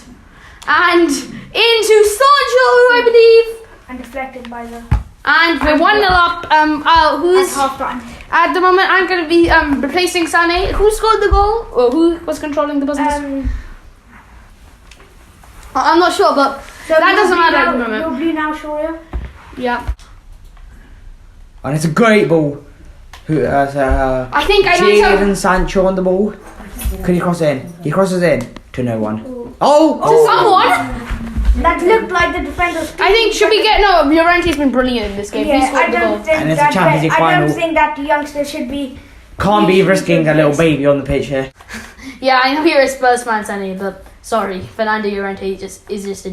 And into Sancho, I believe. And deflected by the. And we're 1-0 up. Who's Half time. at the moment? I'm going to be replacing Sané. Who scored the goal? Or who was controlling the business? I'm not sure, but So that doesn't matter at the You're moment. blue now, Shoria. Yeah. And it's a great ball. Who I think I know some. Jadon Sancho on the ball. Could he cross it in? He crosses in to no one. Oh! To someone? that looked like the defenders. I think should we get no? Llorente's been brilliant in this game. He Yeah, scored I the goal. don't think And it's a Champions League I don't final. think that youngster should be. Can't be risking a little baby on the pitch here. Yeah, I know you're a Spurs fan, Sandy, but sorry, Fernando Llorente is just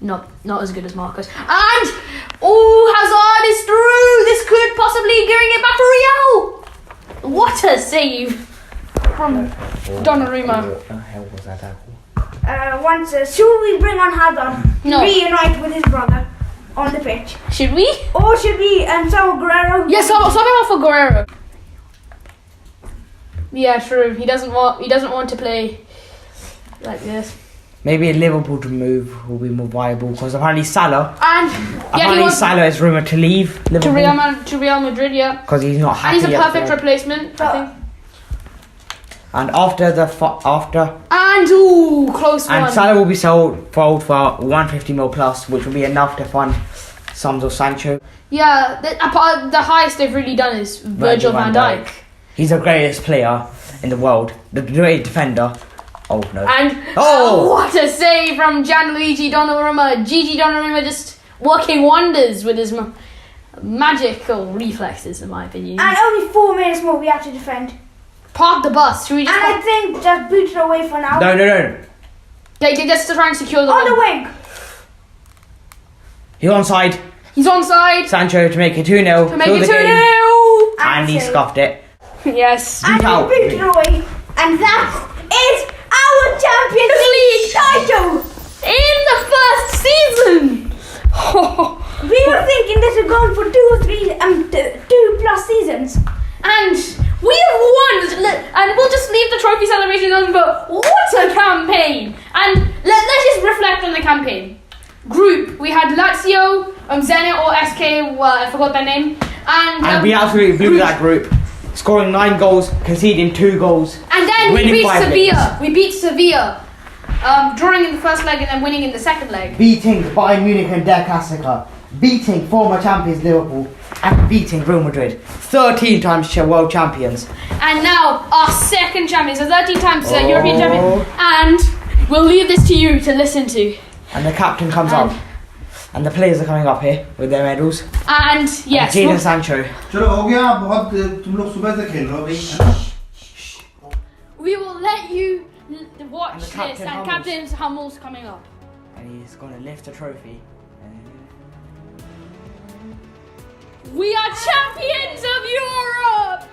not as good as Marcus. And Hazard is through. This could possibly giving it back to Real. What a save from Donnarumma. What the hell was that tackle? Should we bring on Hazard? No. Reunite with his brother on the pitch, Should we? or should we sell Guerrero? Yes, something off for Guerrero. Yeah, true. He doesn't want to play like this. Maybe a Liverpool to move will be more viable because apparently Salah. And yeah, he Apparently wants Salah is rumoured to leave to Liverpool Real Madrid. Yeah, because he's not and happy. he's a at perfect all. replacement, I think. And after And close one. and Salah will be sold for 150 mil plus, which will be enough to fund sums of Sancho. Yeah, the highest they've really done is Virgil van Dijk. He's the greatest player in the world, the great defender. Oh no! And what a save from Gianluigi Donnarumma. Gigi Donnarumma just working wonders with his magical reflexes, in my opinion. And only 4 minutes more we have to defend. Park the bus. Should we just? And I think just boot it away for now. No. They just to try and secure the On the win. wing. He's onside. He's onside. Sancho to make it 2-0. To make Kill it the 2-0. game. And he save. scuffed it. Yes. And out. we booted it away. And that is our Champions League title. In the first season. We were thinking this would go on for 2 or 3, 2+ seasons. And we have won, and we'll just leave the trophy celebration on, but what a campaign! And let's just reflect on the campaign. Group, we had Lazio, Zenit or SK, well, I forgot their name, And we absolutely blew that group. Scoring 9 goals, conceding 2 goals. And then we winning beat 5 Sevilla. legs. We beat Sevilla, drawing in the first leg and then winning in the second leg. Beating Bayern Munich and Der Klassiker. Beating former champions Liverpool. And beating Real Madrid. 13 times world champions. And now our second champions, so 13 times European champion. And we'll leave this to you to listen to. And the captain comes up. And the players are coming up here with their medals. And yes, Jadon Sancho. चलो हो गया बहुत तुम लोग सुबह से खेल रहे हो भाई है ना? we will let you watch And the this. Captain And Hummels. Captain Hummel's coming up. And he's going to lift the trophy. We are champions of Europe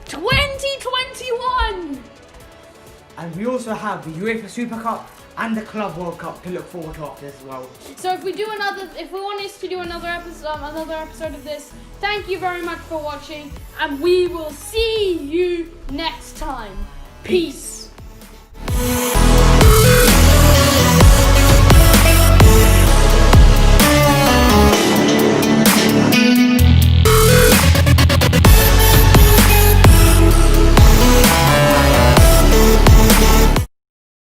2021. And we also have the UEFA Super Cup and the Club World Cup to look forward to after this as well. So if we want us to do another episode of this, thank you very much for watching, and we will see you next time. Peace.